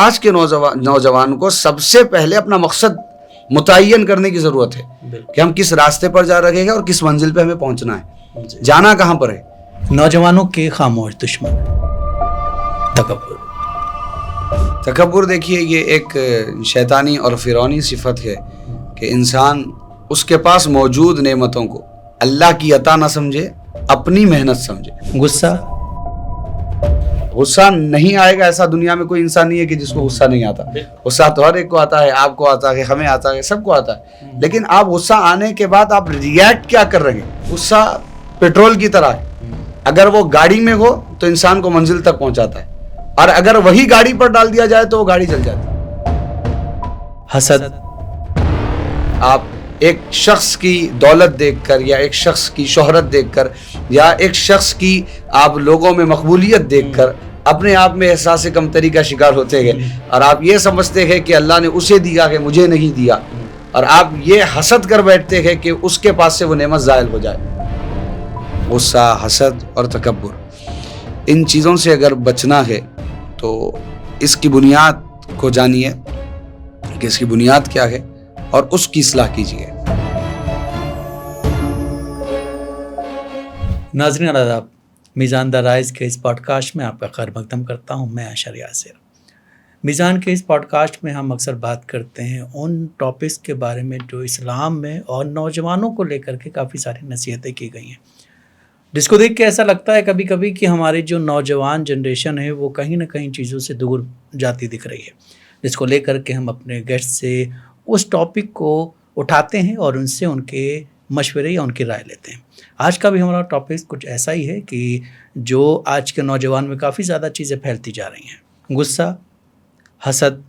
آج کے نوجوان کو سب سے پہلے اپنا مقصد متعین کرنے کی ضرورت ہے کہ ہم کس راستے پر جا رہے ہیں اور کس منزل پہ ہمیں پہنچنا ہے, جانا کہاں پر ہے. نوجوانوں کے خاموش دشمن تکبر. تکبر دیکھیے یہ ایک شیطانی اور فرعونی صفت ہے کہ انسان اس کے پاس موجود نعمتوں کو اللہ کی عطا نہ سمجھے, اپنی محنت سمجھے. غصہ نہیں آئے گا ایسا دنیا میں کوئی انسان نہیں ہے کہ جس کو غصہ نہیں آتا. غصہ تو ہر ایک کو آتا ہے, آپ کو آتا ہے, ہمیں آتا ہے, سب کو آتا ہے. لیکن آپ غصہ آنے کے بعد آپ ریئیکٹ کیا کر رہے ہیں. غصہ پیٹرول کی طرح ہے, اگر وہ گاڑی میں ہو تو انسان کو منزل تک پہنچاتا ہے, اور اگر وہی گاڑی پر ڈال دیا جائے تو وہ گاڑی جل جاتی ہے. حسد. آپ ایک شخص کی دولت دیکھ کر یا ایک شخص کی شہرت دیکھ کر یا ایک شخص کی آپ لوگوں میں مقبولیت دیکھ کر اپنے آپ میں احساس کمتری کا شکار ہوتے ہیں, اور آپ یہ سمجھتے ہیں کہ اللہ نے اسے دیا کہ مجھے نہیں دیا, اور آپ یہ حسد کر بیٹھتے ہیں کہ اس کے پاس سے وہ نعمت زائل ہو جائے. غصہ, حسد اور تکبر, ان چیزوں سے اگر بچنا ہے تو اس کی بنیاد کو جانیے کہ اس کی بنیاد کیا ہے اور اس کی اصلاح کیجیے. ناظرین آداب, میزان دا رائز کے اس پوڈ کاسٹ میں آپ کا خیر مقدم کرتا ہوں. میں اشر یاسر. میزان کے اس پوڈ کاسٹ میں ہم اکثر بات کرتے ہیں ان ٹاپکس کے بارے میں جو اسلام میں اور نوجوانوں کو لے کر کے کافی ساری نصیحتیں کی گئی ہیں, جس کو دیکھ کے ایسا لگتا ہے کبھی کبھی کہ ہماری جو نوجوان جنریشن ہے وہ کہیں نہ کہیں چیزوں سے دور جاتی دکھ رہی ہے, جس کو لے کر کے ہم اپنے گیسٹ سے اس ٹاپک کو اٹھاتے ہیں اور ان سے ان کے مشورے یا ان کی رائے لیتے ہیں. آج کا بھی ہمارا ٹاپک کچھ ایسا ہی ہے کہ جو آج کے نوجوان میں کافی زیادہ چیزیں پھیلتی جا رہی ہیں. غصہ, حسد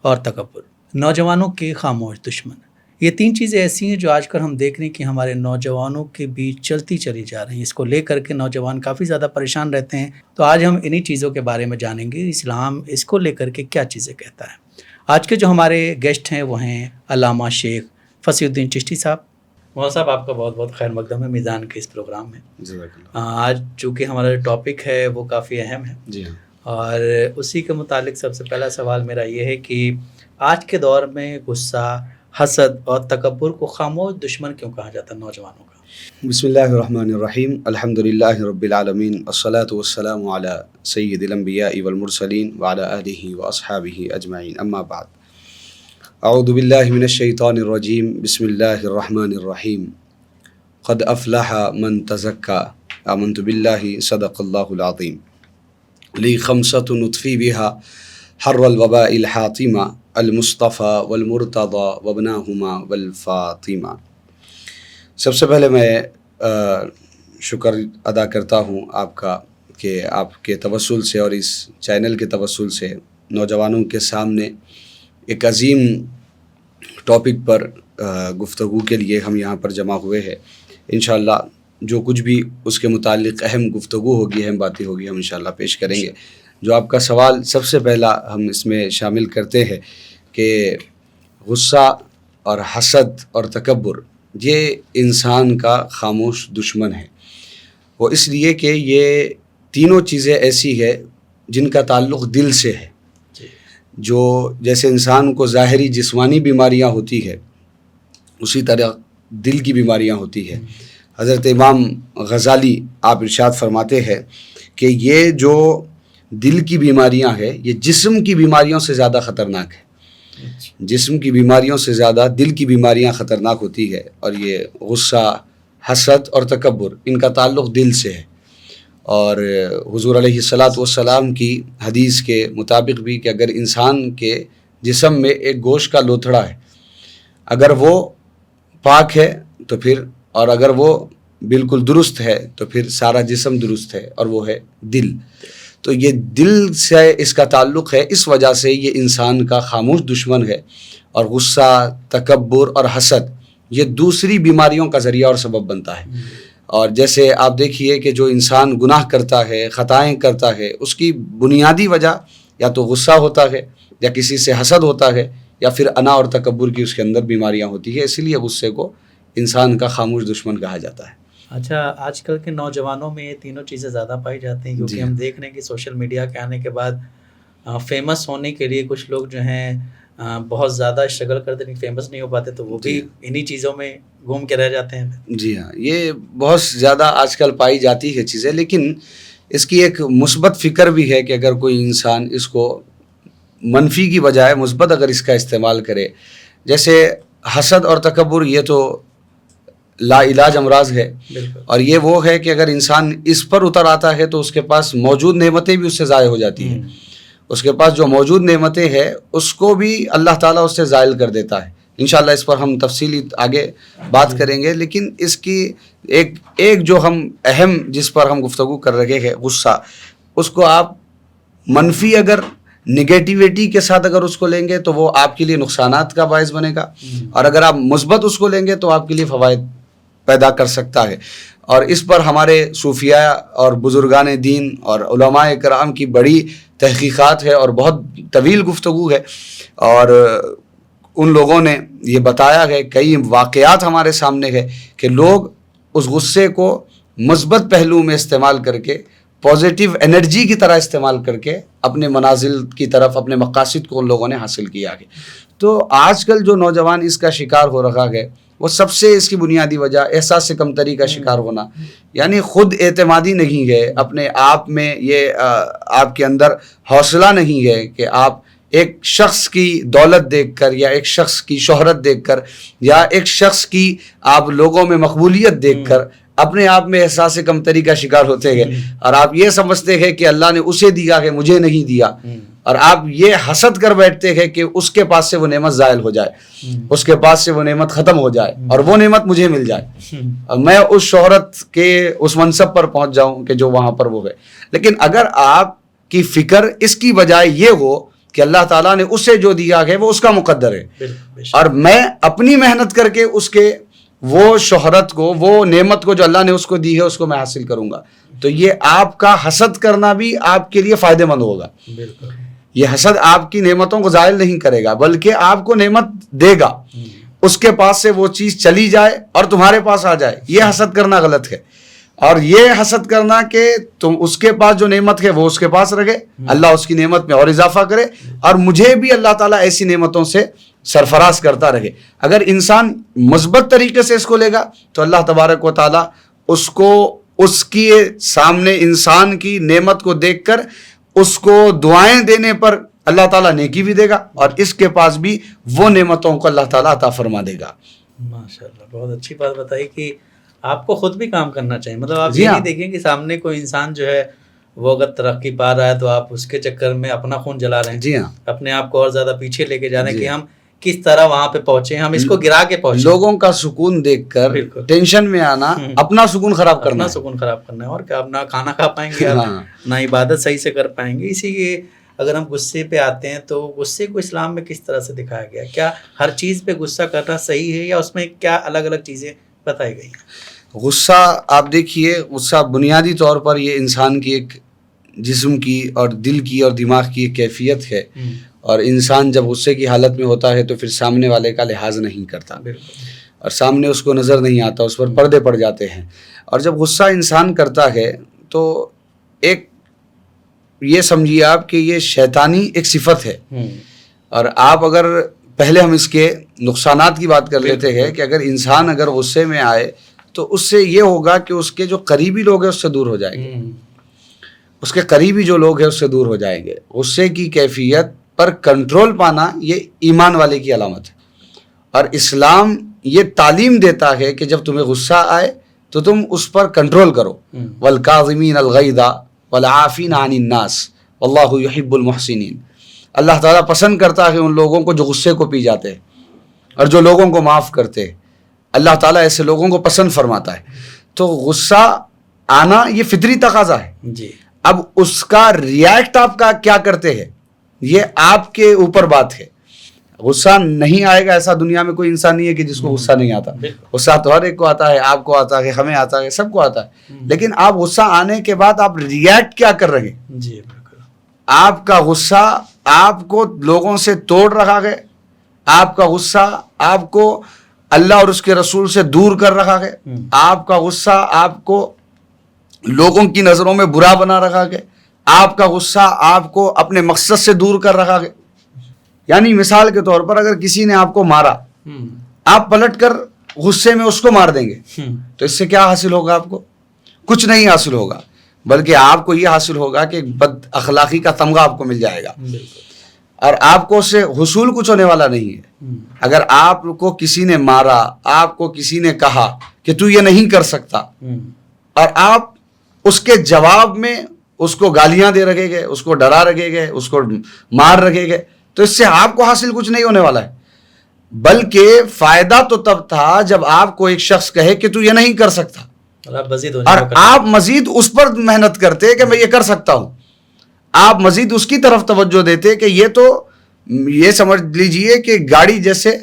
اور تکبر, نوجوانوں کے خاموش دشمن. یہ تین چیزیں ایسی ہیں جو آج کل ہم دیکھ رہے ہیں کہ ہمارے نوجوانوں کے بیچ چلتی چلی جا رہی ہیں. اس کو لے کر کے نوجوان کافی زیادہ پریشان رہتے ہیں. تو آج ہم انہی چیزوں کے بارے میں جانیں گے, اسلام اس کو لے کر کے کیا چیزیں کہتا ہے. آج کے جو ہمارے گیسٹ ہیں وہ ہیں علامہ شیخ فصیح الدین چشتی صاحب. مولانا صاحب آپ کا بہت بہت خیر مقدم ہے میزان کے اس پروگرام میں. آج چونکہ ہمارا جو ٹاپک ہے وہ کافی اہم ہے, جی ہاں, اور اسی کے متعلق سب سے پہلا سوال میرا یہ ہے کہ آج کے دور میں غصہ, حسد اور تکبر کو خاموش دشمن کیوں کہا جاتا ہے نوجوانوں کا؟ بسم اللہ الرحمن الرحیم, الحمدللہ رب العالمین, الصلاۃ والسلام علی سید الانبیاء والمرسلین وعلی آلہ واصحابہ اجمعین, اما بعد. اعوذ باللہ من الشیطان الرجیم, بسم اللہ الرحمن الرحیم. قد افلح من تزکا, آمنت باللہ, صدق اللہ العظیم. لی خمسۃ نطفی بها حر الوباء الحاطمہ, المصطفیٰ والمرتضی وابناہما والفاطمہ. سب سے پہلے میں شکر ادا کرتا ہوں آپ کا کہ آپ کے توسل سے اور اس چینل کے توسل سے نوجوانوں کے سامنے ایک عظیم ٹاپک پر گفتگو کے لیے ہم یہاں پر جمع ہوئے ہیں. انشاءاللہ جو کچھ بھی اس کے متعلق اہم گفتگو ہوگی, اہم باتیں ہوگی, ہم انشاءاللہ پیش کریں گے. جو آپ کا سوال سب سے پہلا ہم اس میں شامل کرتے ہیں کہ غصہ اور حسد اور تکبر یہ انسان کا خاموش دشمن ہے. وہ اس لیے کہ یہ تینوں چیزیں ایسی ہے جن کا تعلق دل سے ہے. جو جیسے انسان کو ظاہری جسمانی بیماریاں ہوتی ہے, اسی طرح دل کی بیماریاں ہوتی ہے. حضرت امام غزالی آپ ارشاد فرماتے ہیں کہ یہ جو دل کی بیماریاں ہیں یہ جسم کی بیماریوں سے زیادہ خطرناک ہے. جسم کی بیماریوں سے زیادہ دل کی بیماریاں خطرناک ہوتی ہے, اور یہ غصہ, حسد اور تکبر ان کا تعلق دل سے ہے. اور حضور علیہ الصلاۃ والسلام کی حدیث کے مطابق بھی کہ اگر انسان کے جسم میں ایک گوشت کا لوتھڑا ہے, اگر وہ پاک ہے تو پھر, اور اگر وہ بالکل درست ہے تو پھر سارا جسم درست ہے, اور وہ ہے دل. تو یہ دل سے اس کا تعلق ہے, اس وجہ سے یہ انسان کا خاموش دشمن ہے. اور غصہ, تکبر اور حسد یہ دوسری بیماریوں کا ذریعہ اور سبب بنتا ہے. اور جیسے آپ دیکھیے کہ جو انسان گناہ کرتا ہے, خطائیں کرتا ہے, اس کی بنیادی وجہ یا تو غصہ ہوتا ہے, یا کسی سے حسد ہوتا ہے, یا پھر انا اور تکبر کی اس کے اندر بیماریاں ہوتی ہے. اسی لیے غصے کو انسان کا خاموش دشمن کہا جاتا ہے. اچھا, آج کل کے نوجوانوں میں یہ تینوں چیزیں زیادہ پائی جاتی ہیں, کیونکہ ہم دیکھ رہے ہیں کہ سوشل میڈیا کے آنے کے بعد فیمس ہونے کے لیے کچھ لوگ جو ہیں بہت زیادہ اسٹرگل کرتے ہیں، فیمس نہیں ہو پاتے، تو وہ بھی انہی چیزوں میں گھوم کے رہ جاتے ہیں. جی ہاں، یہ بہت زیادہ آج کل پائی جاتی ہے چیزیں، لیکن اس کی ایک مثبت فکر بھی ہے کہ اگر کوئی انسان اس کو منفی کی بجائے مثبت اگر اس کا استعمال کرے. جیسے حسد اور تکبر یہ تو لا علاج امراض ہے، اور یہ وہ ہے کہ اگر انسان اس پر اتر آتا ہے تو اس کے پاس موجود نعمتیں بھی اس سے ضائع ہو جاتی ہیں. اس کے پاس جو موجود نعمتیں ہیں اس کو بھی اللہ تعالیٰ اس سے زائل کر دیتا ہے. انشاءاللہ اس پر ہم تفصیلی آگے بات کریں گے، لیکن اس کی ایک جو ہم اہم جس پر ہم گفتگو کر رہے ہیں غصہ، اس کو آپ منفی اگر نگیٹیویٹی کے ساتھ اگر اس کو لیں گے تو وہ آپ کے لیے نقصانات کا باعث بنے گا، اور اگر آپ مثبت اس کو لیں گے تو آپ کے لیے فوائد پیدا کر سکتا ہے. اور اس پر ہمارے صوفیاء اور بزرگان دین اور علماء کرام کی بڑی تحقیقات ہے اور بہت طویل گفتگو ہے، اور ان لوگوں نے یہ بتایا ہے، کئی واقعات ہمارے سامنے ہے کہ لوگ اس غصے کو مثبت پہلو میں استعمال کر کے، پازیٹیو انرجی کی طرح استعمال کر کے اپنے منازل کی طرف، اپنے مقاصد کو ان لوگوں نے حاصل کیا ہے. تو آج کل جو نوجوان اس کا شکار ہو رہا ہے، وہ سب سے اس کی بنیادی وجہ احساس کمتری کا شکار ہونا، یعنی خود اعتمادی نہیں ہے اپنے آپ میں، یہ آپ کے اندر حوصلہ نہیں ہے کہ آپ ایک شخص کی دولت دیکھ کر، یا ایک شخص کی شہرت دیکھ کر، یا ایک شخص کی آپ لوگوں میں مقبولیت دیکھ کر اپنے آپ میں احساس کمتری کا شکار ہوتے ہیں، اور آپ یہ سمجھتے ہیں کہ اللہ نے اسے دیا ہے مجھے نہیں دیا، اور آپ یہ حسد کر بیٹھتے ہیں کہ اس کے پاس سے وہ نعمت زائل ہو جائے، اس کے پاس سے وہ نعمت ختم ہو جائے اور وہ نعمت مجھے مل جائے، اور میں اس شہرت کے اس منصب پر پہنچ جاؤں کہ جو وہاں پر وہ ہے. لیکن اگر آپ کی فکر اس کی بجائے یہ ہو کہ اللہ تعالیٰ نے اسے جو دیا ہے وہ اس کا مقدر ہے، اور میں اپنی محنت کر کے اس کے وہ شہرت کو، وہ نعمت کو جو اللہ نے اس کو دی ہے، اس کو میں حاصل کروں گا، تو یہ آپ کا حسد کرنا بھی آپ کے لیے فائدہ مند ہوگا. یہ حسد آپ کی نعمتوں کو زائل نہیں کرے گا، بلکہ آپ کو نعمت دے گا، اس کے پاس سے وہ چیز چلی جائے اور تمہارے پاس آ جائے. یہ حسد کرنا غلط ہے، اور یہ حسد کرنا کہ تم اس کے پاس جو نعمت ہے وہ اس کے پاس رکھے، اللہ اس کی نعمت میں اور اضافہ کرے، اور مجھے بھی اللہ تعالیٰ ایسی نعمتوں سے سرفراز کرتا رہے. اگر انسان مثبت طریقے سے اس کو لے گا تو اللہ تبارک و تعالیٰ اس کو اس کی سامنے انسان کی نعمت کو دیکھ کر اس کو دعائیں دینے پر اللہ تعالیٰ نیکی بھی دے گا، اور اس کے پاس بھی وہ نعمتوں کو اللہ تعالیٰ عطا فرما دے گا. ماشاءاللہ، بہت اچھی بات بتائی کہ آپ کو خود بھی کام کرنا چاہیے. مطلب آپ یہ نہیں دیکھیں کہ سامنے کوئی انسان جو ہے وہ اگر ترقی پا رہا ہے تو آپ اس کے چکر میں اپنا خون جلا رہے ہیں. جی ہاں، اپنے آپ کو اور زیادہ پیچھے لے کے جا رہے ہیں کہ ہم کس طرح وہاں پہ پہنچے، ہم اس کو گرا کے پہنچے. لوگوں کا سکون دیکھ کر ٹینشن میں آنا، اپنا سکون خراب کرنا، اپنا سکون خراب کرنا ہے، اور کیا، نہ کھانا کھا پائیں گے، نہ عبادت صحیح سے کر پائیں گے. اسی لیے اگر ہم غصے پہ آتے ہیں تو غصے کو اسلام میں کس طرح سے دکھایا گیا؟ کیا ہر چیز پہ غصہ کرنا صحیح ہے، یا اس میں کیا الگ الگ چیزیں بتائی گئی ہیں؟ غصہ آپ دیکھیے، غصہ بنیادی طور پر یہ انسان کی ایک جسم کی اور دل کی اور دماغ کی ایک کیفیت ہے، اور انسان جب غصے کی حالت میں ہوتا ہے تو پھر سامنے والے کا لحاظ نہیں کرتا، اور سامنے اس کو نظر نہیں آتا، اس پر پردے پڑ جاتے ہیں. اور جب غصہ انسان کرتا ہے تو ایک یہ سمجھیے آپ کہ یہ شیطانی ایک صفت ہے. اور آپ اگر پہلے ہم اس کے نقصانات کی بات کر لیتے ہیں کہ اگر انسان اگر غصے میں آئے تو اس سے یہ ہوگا کہ اس کے جو قریبی لوگ ہیں اس سے دور ہو جائیں گے، اس کے قریبی جو لوگ ہیں اس سے دور ہو جائیں گے. غصے کی کیفیت پر کنٹرول پانا یہ ایمان والے کی علامت ہے، اور اسلام یہ تعلیم دیتا ہے کہ جب تمہیں غصہ آئے تو تم اس پر کنٹرول کرو. والکاظمین الغیظ والعافین عن الناس واللہ یحب المحسنین. اللہ تعالیٰ پسند کرتا ہے ان لوگوں کو جو غصے کو پی جاتے ہیں اور جو لوگوں کو معاف کرتے ہیں. اللہ تعالیٰ ایسے لوگوں کو پسند فرماتا ہے. تو غصہ آنا یہ فطری تقاضا ہے جی. اب اس کا ریاکٹ آپ کا کیا کرتے ہیں یہ آپ کے اوپر بات ہے. غصہ نہیں آئے گا ایسا دنیا میں کوئی انسان نہیں ہے کہ جس کو غصہ نہیں آتا. غصہ تو ہر ایک کو آتا ہے، آپ کو آتا ہے، ہمیں آتا ہے، سب کو آتا ہے. لیکن آپ غصہ آنے کے بعد آپ ریاکٹ کیا کر رہے ہیں؟ جی بالکل. آپ کا غصہ آپ کو لوگوں سے توڑ رہا ہے، آپ کا غصہ آپ کو اللہ اور اس کے رسول سے دور کر رہا ہے، آپ کا غصہ آپ کو لوگوں کی نظروں میں برا بنا رہا ہے، آپ کا غصہ آپ کو اپنے مقصد سے دور کر رہا ہے. یعنی مثال کے طور پر اگر کسی نے آپ کو مارا, آپ پلٹ کر غصے میں اس کو مار دیں گے تو اس سے کیا حاصل ہوگا؟ آپ کو کچھ نہیں حاصل ہوگا, بلکہ آپ کو یہ حاصل ہوگا کہ بد اخلاقی کا تمغہ آپ کو مل جائے گا, اور آپ کو اس سے حصول کچھ ہونے والا نہیں ہے. اگر آپ کو کسی نے مارا, آپ کو کسی نے کہا کہ تو یہ نہیں کر سکتا, اور آپ اس کے جواب میں اس کو گالیاں دے رکھے گئے, اس کو ڈرا رکھے گئے, اس کو مار رکھے گئے, تو اس سے آپ کو حاصل کچھ نہیں ہونے والا ہے. بلکہ فائدہ تو تب تھا جب آپ کو ایک شخص کہے کہ تو یہ نہیں کر سکتا, اور آپ مزید اس پر محنت کرتے کہ میں یہ کر سکتا ہوں. آپ مزید اس کی طرف توجہ دیتے کہ یہ سمجھ لیجئے کہ گاڑی جیسے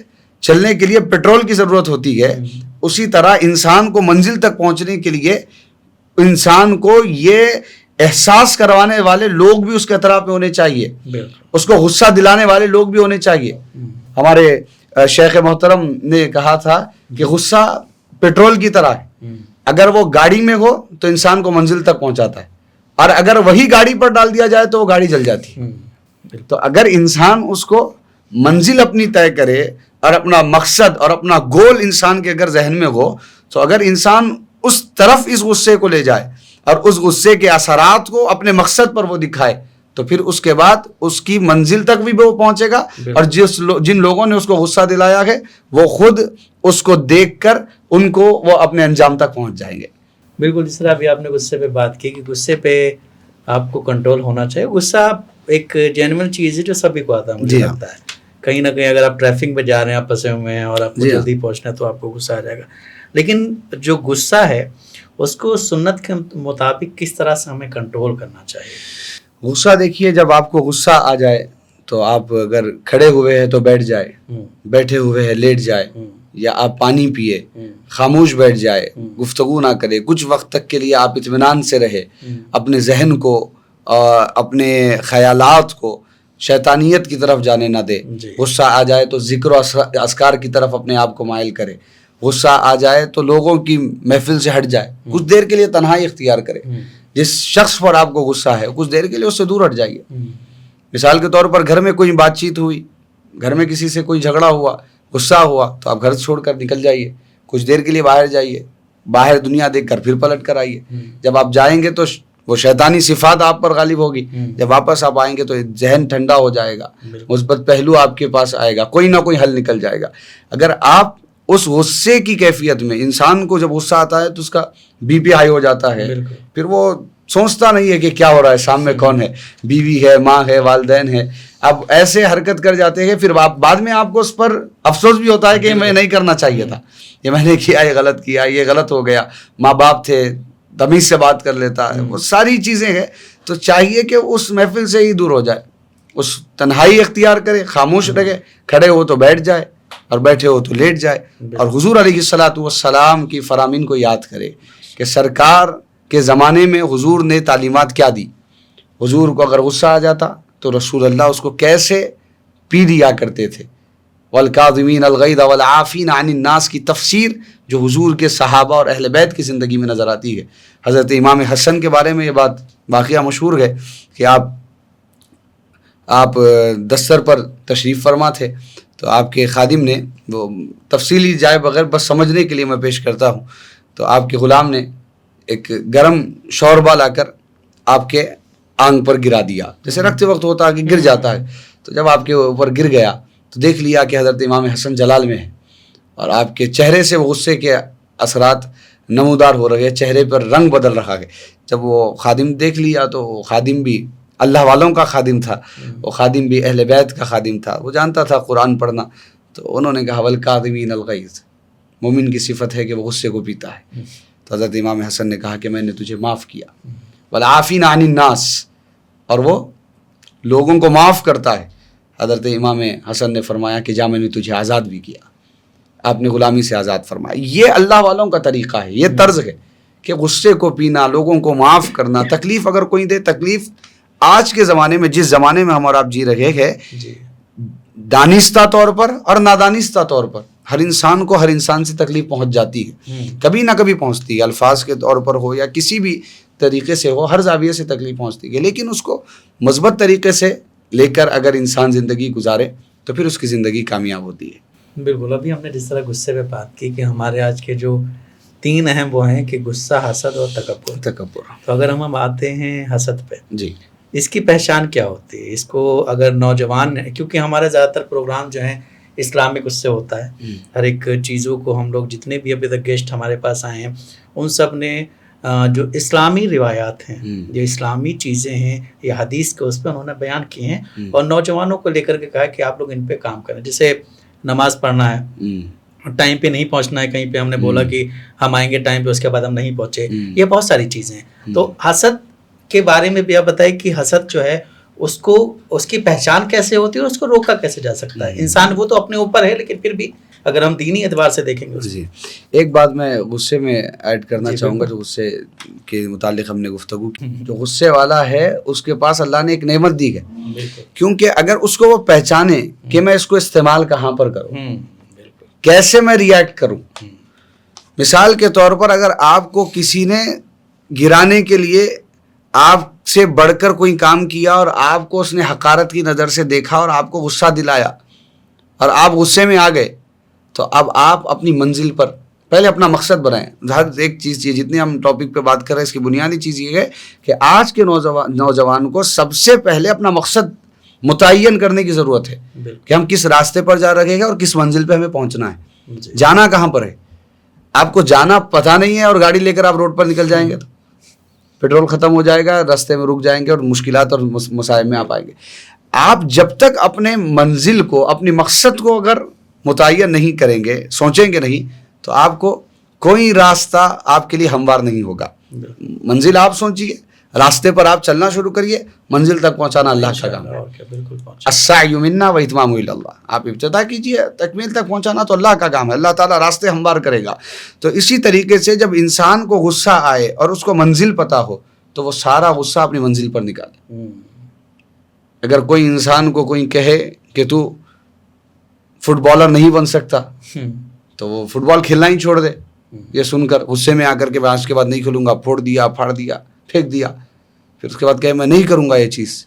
چلنے کے لیے پیٹرول کی ضرورت ہوتی ہے, اسی طرح انسان کو منزل تک پہنچنے کے لیے انسان کو یہ احساس کروانے والے لوگ بھی اس کے اطراف میں ہونے چاہیے, اس کو غصہ دلانے والے لوگ بھی ہونے چاہیے. ہمارے شیخ محترم نے کہا تھا کہ غصہ پیٹرول کی طرح ہے, اگر وہ گاڑی میں ہو تو انسان کو منزل تک پہنچاتا ہے, اور اگر وہی گاڑی پر ڈال دیا جائے تو وہ گاڑی جل جاتی. تو اگر انسان اس کو منزل اپنی طے کرے اور اپنا مقصد اور اپنا گول انسان کے اگر ذہن میں ہو, تو اگر انسان اس طرف اس غصے کو لے جائے اور اس غصے کے اثرات کو اپنے مقصد پر وہ دکھائے, تو پھر اس کے بعد اس کی منزل تک بھی وہ پہنچے گا, اور جن لوگوں نے اس کو غصہ دلایا ہے وہ خود اس کو دیکھ کر ان کو وہ اپنے انجام تک پہنچ جائیں گے. بالکل, جس طرح ابھی آپ نے غصے پہ بات کی کہ غصے پہ آپ کو کنٹرول ہونا چاہیے. غصہ ایک جینوئن چیز ہے جو سبھی کو آتا ہے, مجھے لگتا ہے. کہیں نہ کہیں اگر آپ ٹریفک میں جا رہے ہیں, آپ پھنسے ہوئے ہیں اور آپ کو جلدی پہنچنا ہے تو آپ کو غصہ آ جائے گا. لیکن جو غصہ ہے اس کو سنت کے مطابق کس طرح سے ہمیں کنٹرول کرنا چاہیے؟ غصہ دیکھیے, جب آپ کو غصہ آ جائے تو آپ اگر کھڑے ہوئے ہیں تو بیٹھ جائے, بیٹھے ہوئے ہیں لیٹ جائے, یا آپ پانی پیے, خاموش بیٹھ جائے, گفتگو نہ کرے, کچھ وقت تک کے لیے آپ اطمینان سے رہے, اپنے ذہن کو اپنے خیالات کو شیطانیت کی طرف جانے نہ دے. غصہ آ جائے تو ذکر و اذکار کی طرف اپنے آپ کو مائل کرے. غصہ آ جائے تو لوگوں کی محفل سے ہٹ جائے, کچھ دیر کے لیے تنہائی اختیار کرے. جس شخص پر آپ کو غصہ ہے کچھ دیر کے لیے اس سے دور ہٹ جائیے. مثال کے طور پر گھر میں کوئی بات چیت ہوئی, گھر میں کسی سے کوئی جھگڑا ہوا, غصہ ہوا, تو آپ گھر چھوڑ کر نکل جائیے, کچھ دیر کے لیے باہر جائیے, باہر دنیا دیکھ کر پھر پلٹ کر آئیے. جب آپ جائیں گے تو وہ شیطانی صفات آپ پر غالب ہوگی, جب واپس آپ آئیں گے تو ذہن ٹھنڈا ہو جائے گا, مثبت پہلو آپ کے پاس آئے گا, کوئی نہ کوئی حل نکل جائے گا. اگر آپ اس غصے کی کیفیت میں, انسان کو جب غصہ آتا ہے تو اس کا بی پی ہائی ہو جاتا ہے, پھر وہ سوچتا نہیں ہے کہ کیا ہو رہا ہے, سامنے کون ہے, بیوی ہے, ماں ہے, والدین ہے. اب ایسے حرکت کر جاتے ہیں, پھر بعد میں آپ کو اس پر افسوس بھی ہوتا ہے کہ میں نہیں کرنا چاہیے تھا, یہ میں نے کیا, یہ غلط کیا, یہ غلط ہو گیا, ماں باپ تھے, تمیز سے بات کر لیتا ہے, وہ ساری چیزیں ہیں. تو چاہیے کہ اس محفل سے ہی دور ہو جائے, اس تنہائی اختیار کرے, خاموش رہے, کھڑے ہو تو بیٹھ جائے اور بیٹھے ہو تو لیٹ جائے, اور حضور علیہ الصلوۃ والسلام کی فرامین کو یاد کرے کہ سرکار کے زمانے میں حضور نے تعلیمات کیا دی. حضور کو اگر غصہ آ جاتا تو رسول اللہ اس کو کیسے پی دیا کرتے تھے. والکاظمین الغیظ والعافین عن الناس کی تفسیر جو حضور کے صحابہ اور اہل بیت کی زندگی میں نظر آتی ہے. حضرت امام حسن کے بارے میں یہ بات واقعہ مشہور ہے کہ آپ دستر پر تشریف فرما تھے, تو آپ کے خادم نے, وہ تفصیلی جائے بغیر بس سمجھنے کے لیے میں پیش کرتا ہوں, تو آپ کے غلام نے ایک گرم شوربہ لا کر آپ کے آنگ پر گرا دیا, جیسے رکھتے وقت ہوتا ہے کہ گر جاتا ہے. تو جب آپ کے اوپر گر گیا تو دیکھ لیا کہ حضرت امام حسن جلال میں ہے, اور آپ کے چہرے سے وہ غصے کے اثرات نمودار ہو رہے, چہرے پر رنگ بدل رہا ہے. جب وہ خادم دیکھ لیا تو وہ خادم بھی اللہ والوں کا خادم تھا, وہ خادم بھی اہل بیت کا خادم تھا, وہ جانتا تھا قرآن پڑھنا. تو انہوں نے کہا والکاظمین الغیظ, مومن کی صفت ہے کہ وہ غصے کو پیتا ہے. تو حضرت امام حسن نے کہا کہ میں نے تجھے معاف کیا. والعافین عن الناس, اور وہ لوگوں کو معاف کرتا ہے. حضرت امام حسن نے فرمایا کہ جا میں نے تجھے آزاد بھی کیا, آپ نے غلامی سے آزاد فرمایا. یہ اللہ والوں کا طریقہ ہے, یہ طرز ہے کہ غصے کو پینا, لوگوں کو معاف کرنا. تکلیف اگر کوئی دے, تکلیف آج کے زمانے میں, جس زمانے میں ہم اور آپ جی رہے ہیں, دانستہ طور پر اور نادانستہ طور پر ہر انسان کو ہر انسان سے تکلیف پہنچ جاتی ہے, کبھی نہ کبھی پہنچتی ہے, الفاظ کے طور پر ہو یا کسی بھی طریقے سے ہو، ہر زاویے سے تکلیف پہنچتی ہے، لیکن اس کو مثبت طریقے سے لے کر اگر انسان زندگی گزارے تو پھر اس کی زندگی کامیاب ہوتی ہے۔ بالکل، ابھی ہم نے جس طرح غصے پہ بات کی کہ ہمارے آج کے جو 3 اہم وہ ہیں کہ غصہ، حسد اور تکبر۔ تو اگر ہم آتے ہیں حسد پہ، جی، اس کی پہچان کیا ہوتی ہے؟ اس کو اگر نوجوان، کیونکہ ہمارے زیادہ تر پروگرام جو ہیں اسلامک اس سے ہوتا ہے، ہر ایک چیزوں کو ہم لوگ جتنے بھی ابھی تک گیسٹ ہمارے پاس آئے ہیں ان سب نے جو اسلامی روایات ہیں، جو اسلامی چیزیں ہیں یا حدیث کے اس پہ انہوں نے بیان کیے ہیں اور نوجوانوں کو لے کر کے کہا کہ آپ لوگ ان پہ کام کریں، جیسے نماز پڑھنا ہے، ٹائم پہ نہیں پہنچنا ہے، کہیں پہ ہم نے بولا کہ ہم آئیں گے ٹائم پہ، اس کے بعد ہم نہیں پہنچے، یہ بہت ساری چیزیں ہیں۔ تو حسد کے بارے میں بھی آپ بتائیں کہ حسد جو ہے اس کی پہچان کیسے ہوتی ہے اور اس کو روکا کیسے جا سکتا ہے؟ انسان وہ تو اپنے اوپر ہے، لیکن پھر بھی اگر ہم دینی اعتبار سے دیکھیں گے۔ جی، ایک بات میں غصے میں ایڈ کرنا چاہوں گا، جو غصے کے متعلق ہم نے گفتگو کی، جو غصے والا ہے اس کے پاس اللہ نے ایک نعمت دی ہے، کیونکہ اگر اس کو وہ پہچانے کہ میں اس کو استعمال کہاں پر کروں، کیسے میں ریئیکٹ کروں۔ مثال کے طور پر اگر آپ کو کسی نے گرانے کے لیے آپ سے بڑھ کر کوئی کام کیا اور آپ کو اس نے حقارت کی نظر سے دیکھا اور آپ کو غصہ دلایا اور آپ غصے میں آ گئے، تو اب آپ اپنی منزل پر پہلے اپنا مقصد بنائیں۔ ہر ایک چیز یہ جتنی ہم ٹاپک پہ بات کر رہے ہیں اس کی بنیادی چیز یہ ہے کہ آج کے نوجوان کو سب سے پہلے اپنا مقصد متعین کرنے کی ضرورت ہے کہ ہم کس راستے پر جا رہے ہیں اور کس منزل پہ ہمیں پہنچنا ہے، جانا کہاں پر ہے۔ آپ کو جانا پتہ نہیں ہے اور گاڑی لے کر آپ روڈ پر نکل جائیں گے تو پیٹرول ختم ہو جائے گا، راستے میں رک جائیں گے اور مشکلات اور مصائب میں آپ آئیں گے۔ آپ جب تک اپنے منزل کو، اپنی مقصد کو اگر متعین نہیں کریں گے، سوچیں گے نہیں، تو آپ کو کوئی راستہ آپ کے لیے ہموار نہیں ہوگا۔ منزل آپ سوچیے، راستے پر آپ چلنا شروع کریے، منزل تک پہنچانا اللہ کا کام ہے۔ السعی منا واتمام الی اللہ، آپ ابتدا کیجیے، تکمیل تک پہنچانا تو اللہ کا کام ہے، اللہ تعالیٰ راستے ہموار کرے گا۔ تو اسی طریقے سے جب انسان کو غصہ آئے اور اس کو منزل پتہ ہو تو وہ سارا غصہ اپنی منزل پر نکالے۔ اگر کوئی انسان کو کوئی کہے کہ تو فٹ بالر نہیں بن سکتا تو وہ فٹ بال کھیلنا ہی چھوڑ دے، یہ سن کر غصے میں آ کر کے آج کے بعد نہیں کھیلوں گا، پھوڑ دیا، پھاڑ دیا، پھینک دیا، پھر اس کے بعد کہے میں نہیں کروں گا یہ چیز،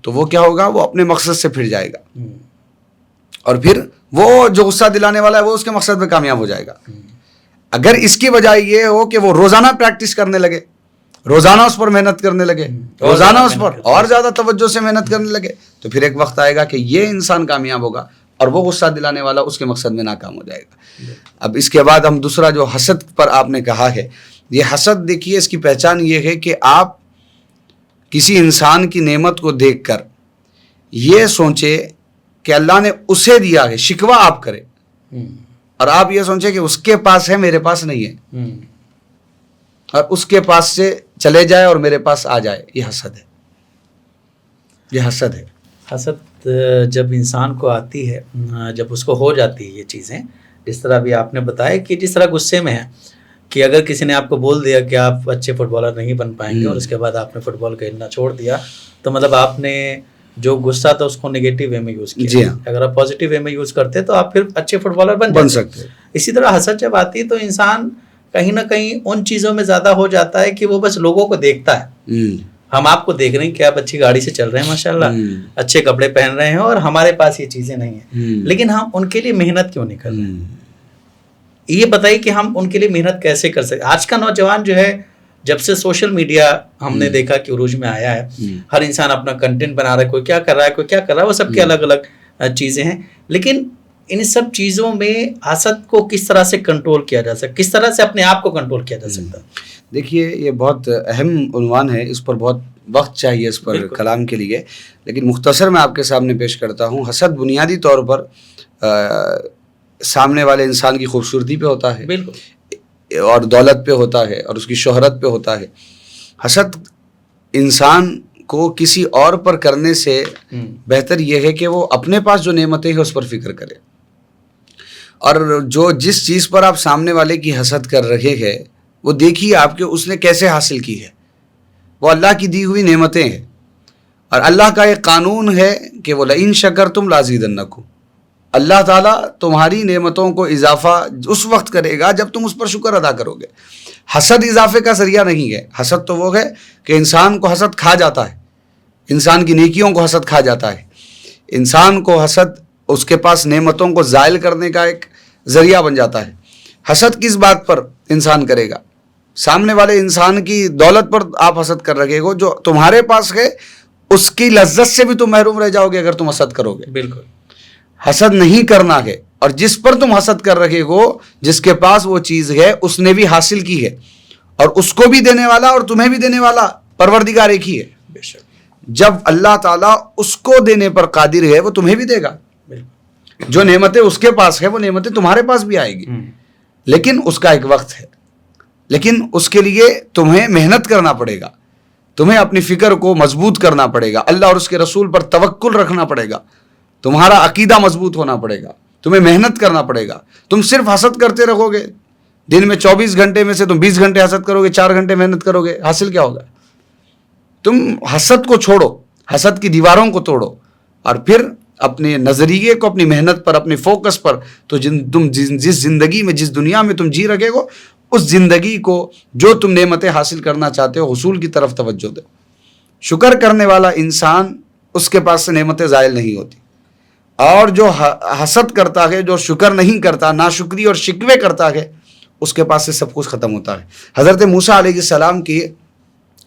تو وہ کیا ہوگا؟ وہ اپنے مقصد سے پھر جائے گا اور پھر وہ جو غصہ دلانے والا ہے وہ اس کے مقصد میں کامیاب ہو جائے گا۔ اگر اس کی بجائے یہ ہو کہ وہ روزانہ پریکٹس کرنے لگے، روزانہ اس پر محنت کرنے لگے، روزانہ اس پر اور زیادہ توجہ سے محنت کرنے لگے، تو پھر ایک وقت آئے گا کہ یہ انسان کامیاب ہوگا اور وہ غصہ دلانے والا اس کے مقصد میں ناکام ہو جائے گا۔ اب اس کے بعد ہم دوسرا جو حسد پر آپ نے کہا ہے، یہ حسد دیکھیے اس کی پہچان یہ ہے کہ آپ کسی انسان کی نعمت کو دیکھ کر یہ سوچے کہ اللہ نے اسے دیا ہے، شکوہ آپ کرے اور آپ یہ سوچے کہ اس کے پاس ہے میرے پاس نہیں ہے، اور اس کے پاس سے چلے جائے اور میرے پاس آ جائے، یہ حسد ہے، یہ حسد ہے۔ حسد جب انسان کو آتی ہے، جب اس کو ہو جاتی ہے یہ چیزیں، جس طرح بھی آپ نے بتایا کہ جس طرح غصے میں ہے کہ اگر کسی نے آپ کو بول دیا کہ آپ اچھے فٹ بالر نہیں بن پائیں گے اور اس کے بعد آپ نے فٹ بال کھیلنا چھوڑ دیا، تو مطلب آپ نے جو غصہ تھا اس کو نگیٹو وے میں یوز کیا۔ جی ہاں، اگر آپ پازیٹیو وے میں یوز کرتے تو آپ پھر اچھے فٹ بالر بن سکتے۔ اسی طرح حسد جب آتی ہے تو انسان کہیں نہ کہیں ان چیزوں میں زیادہ ہو جاتا ہے کہ وہ بس لوگوں کو دیکھتا ہے۔ ہم آپ کو دیکھ رہے ہیں کہ آپ اچھی گاڑی سے چل رہے ہیں ماشاءاللہ، اچھے کپڑے پہن رہے ہیں اور ہمارے پاس یہ چیزیں نہیں ہیں، لیکن ہم ان کے لیے محنت کیوں نہیں کر رہے ہیں؟ یہ بتائیے کہ ہم ان کے لیے محنت کیسے کر سکتے؟ آج کا نوجوان جو ہے، جب سے سوشل میڈیا ہم نے دیکھا کہ عروج میں آیا ہے، ہر انسان اپنا کنٹینٹ بنا رہا ہے، کوئی کیا کر رہا ہے، کوئی کیا کر رہا ہے، وہ سب کے الگ الگ چیزیں ہیں، لیکن ان سب چیزوں میں حسد کو کس طرح سے کنٹرول کیا جا سکتا، کس طرح سے اپنے آپ کو کنٹرول کیا جا سکتا؟ دیکھیے یہ بہت اہم عنوان ہے، اس پر بہت وقت چاہیے اس پر کلام کے لیے، لیکن مختصر میں آپ کے سامنے پیش کرتا ہوں۔ حسد بنیادی طور پر سامنے والے انسان کی خوبصورتی پہ ہوتا ہے، بالکل، اور دولت پہ ہوتا ہے اور اس کی شہرت پہ ہوتا ہے۔ حسد انسان کو کسی اور پر کرنے سے بہتر یہ ہے کہ وہ اپنے پاس جو نعمتیں ہیں اس پر فکر کرے، اور جو جس چیز پر آپ سامنے والے کی حسد کر رہے ہیں وہ دیکھیے آپ کے اس نے کیسے حاصل کی ہے، وہ اللہ کی دی ہوئی نعمتیں ہیں، اور اللہ کا ایک قانون ہے کہ وہ لئن شکرتم لازیدنکم، اللہ تعالیٰ تمہاری نعمتوں کو اضافہ اس وقت کرے گا جب تم اس پر شکر ادا کرو گے۔ حسد اضافے کا ذریعہ نہیں ہے. حسد تو وہ ہے کہ انسان کو حسد کھا جاتا ہے, انسان کی نیکیوں کو حسد کھا جاتا ہے. انسان کو حسد اس کے پاس نعمتوں کو زائل کرنے کا ایک ذریعہ بن جاتا ہے. حسد کس بات پر انسان کرے گا؟ سامنے والے انسان کی دولت پر آپ حسد کر رکھے ہو, جو تمہارے پاس ہے اس کی لذت سے بھی تم محروم رہ جاؤ گے اگر تم حسد کرو گے. بالکل. حسد نہیں کرنا ہے, اور جس پر تم حسد کر رکھے ہو, جس کے پاس وہ چیز ہے اس نے بھی حاصل کی ہے, اور اس کو بھی دینے والا اور تمہیں بھی دینے والا پروردگار ایک ہی ہے. بے شک. جب اللہ تعالیٰ اس کو دینے پر قادر ہے وہ تمہیں بھی دے گا. جو نعمتیں اس کے پاس ہے وہ نعمتیں تمہارے پاس بھی آئے گی, لیکن اس کا ایک وقت ہے. لیکن اس کے لیے تمہیں محنت کرنا پڑے گا, تمہیں اپنی فکر کو مضبوط کرنا پڑے گا, اللہ اور اس کے رسول پر توکل رکھنا پڑے گا, تمہارا عقیدہ مضبوط ہونا پڑے گا, تمہیں محنت کرنا پڑے گا. تم صرف حسد کرتے رہو گے, دن میں 24 گھنٹے میں سے تم 20 گھنٹے حسد کرو گے, 4 گھنٹے محنت کرو گے, حاصل کیا ہوگا؟ تم حسد کو چھوڑو, حسد کی دیواروں کو توڑو, اور پھر اپنے نظریے کو, اپنی محنت پر, اپنے فوکس پر, تو تم جس زندگی میں, جس دنیا میں تم جی رکھے ہو, اس زندگی کو جو تم نعمتیں حاصل کرنا چاہتے ہو حصول کی طرف توجہ دو. شکر کرنے والا انسان, اس کے پاس سے نعمتیں زائل نہیں ہوتی, اور جو حسد کرتا ہے, جو شکر نہیں کرتا, ناشکری اور شکوے کرتا ہے, اس کے پاس سے سب کچھ ختم ہوتا ہے. حضرت موسیٰ علیہ السلام کی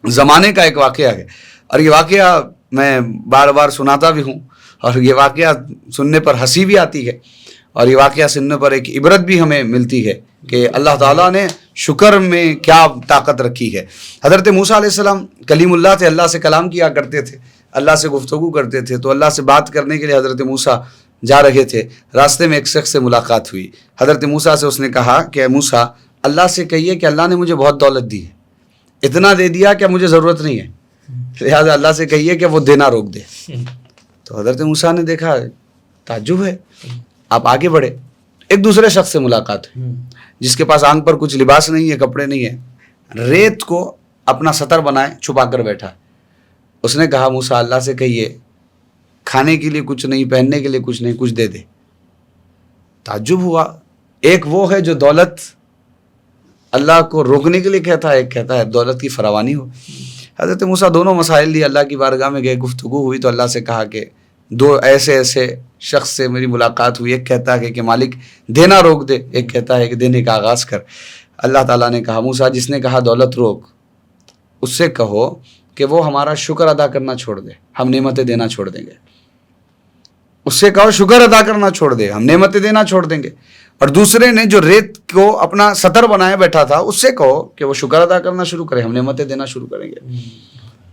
زمانے کا ایک واقعہ ہے, اور یہ واقعہ میں بار بار سناتا بھی ہوں, اور یہ واقعہ سننے پر ہنسی بھی آتی ہے, اور یہ واقعہ سننے پر ایک عبرت بھی ہمیں ملتی ہے کہ اللہ تعالیٰ نے شکر میں کیا طاقت رکھی ہے. حضرت موسیٰ علیہ السلام کلیم اللہ تھے, اللہ سے کلام کیا کرتے تھے, اللہ سے گفتگو کرتے تھے. تو اللہ سے بات کرنے کے لیے حضرت موسیٰ جا رہے تھے, راستے میں ایک شخص سے ملاقات ہوئی. حضرت موسیٰ سے اس نے کہا کہ موسیٰ, اللہ سے کہیے کہ اللہ نے مجھے بہت دولت دی ہے, اتنا دے دیا کہ مجھے ضرورت نہیں ہے, لہٰذا اللہ سے کہیے کہ وہ دینا روک دے. تو حضرت موسیٰ نے دیکھا, تعجب ہے. آپ آگے بڑھے, ایک دوسرے شخص سے ملاقات ہوئی جس کے پاس آنکھ پر کچھ لباس نہیں ہے, کپڑے نہیں ہے, ریت کو اپنا سطر بنائے چھپا کر بیٹھا. اس نے کہا موسیٰ, اللہ سے کہیے کھانے کے لیے کچھ نہیں, پہننے کے لیے کچھ نہیں, کچھ دے دے. تعجب ہوا. ایک وہ ہے جو دولت اللہ کو روکنے کے لیے کہتا ہے, ایک کہتا ہے دولت کی فراوانی ہو. حضرت موسیٰ دونوں مسائل لیے اللہ کی بارگاہ میں گئے, گفتگو ہوئی, تو اللہ سے کہا کہ دو ایسے شخص سے میری ملاقات ہوئی, ایک کہتا ہے کہ مالک دینا روک دے, ایک کہتا ہے کہ دینے کا آغاز کر. اللہ تعالیٰ نے کہا موسیٰ, جس نے کہا دولت روک, اس سے کہو کہ وہ ہمارا شکر ادا کرنا چھوڑ دے, ہم نعمتیں دینا چھوڑ دیں گے. اس سے کہو شکر ادا کرنا چھوڑ دے, ہم نعمتیں دینا چھوڑ دیں گے. اور دوسرے نے جو ریت کو اپنا سطر بنائے بیٹھا تھا, اس سے کہو کہ وہ شکر ادا کرنا شروع کرے, ہم نعمتیں دینا شروع کریں گے.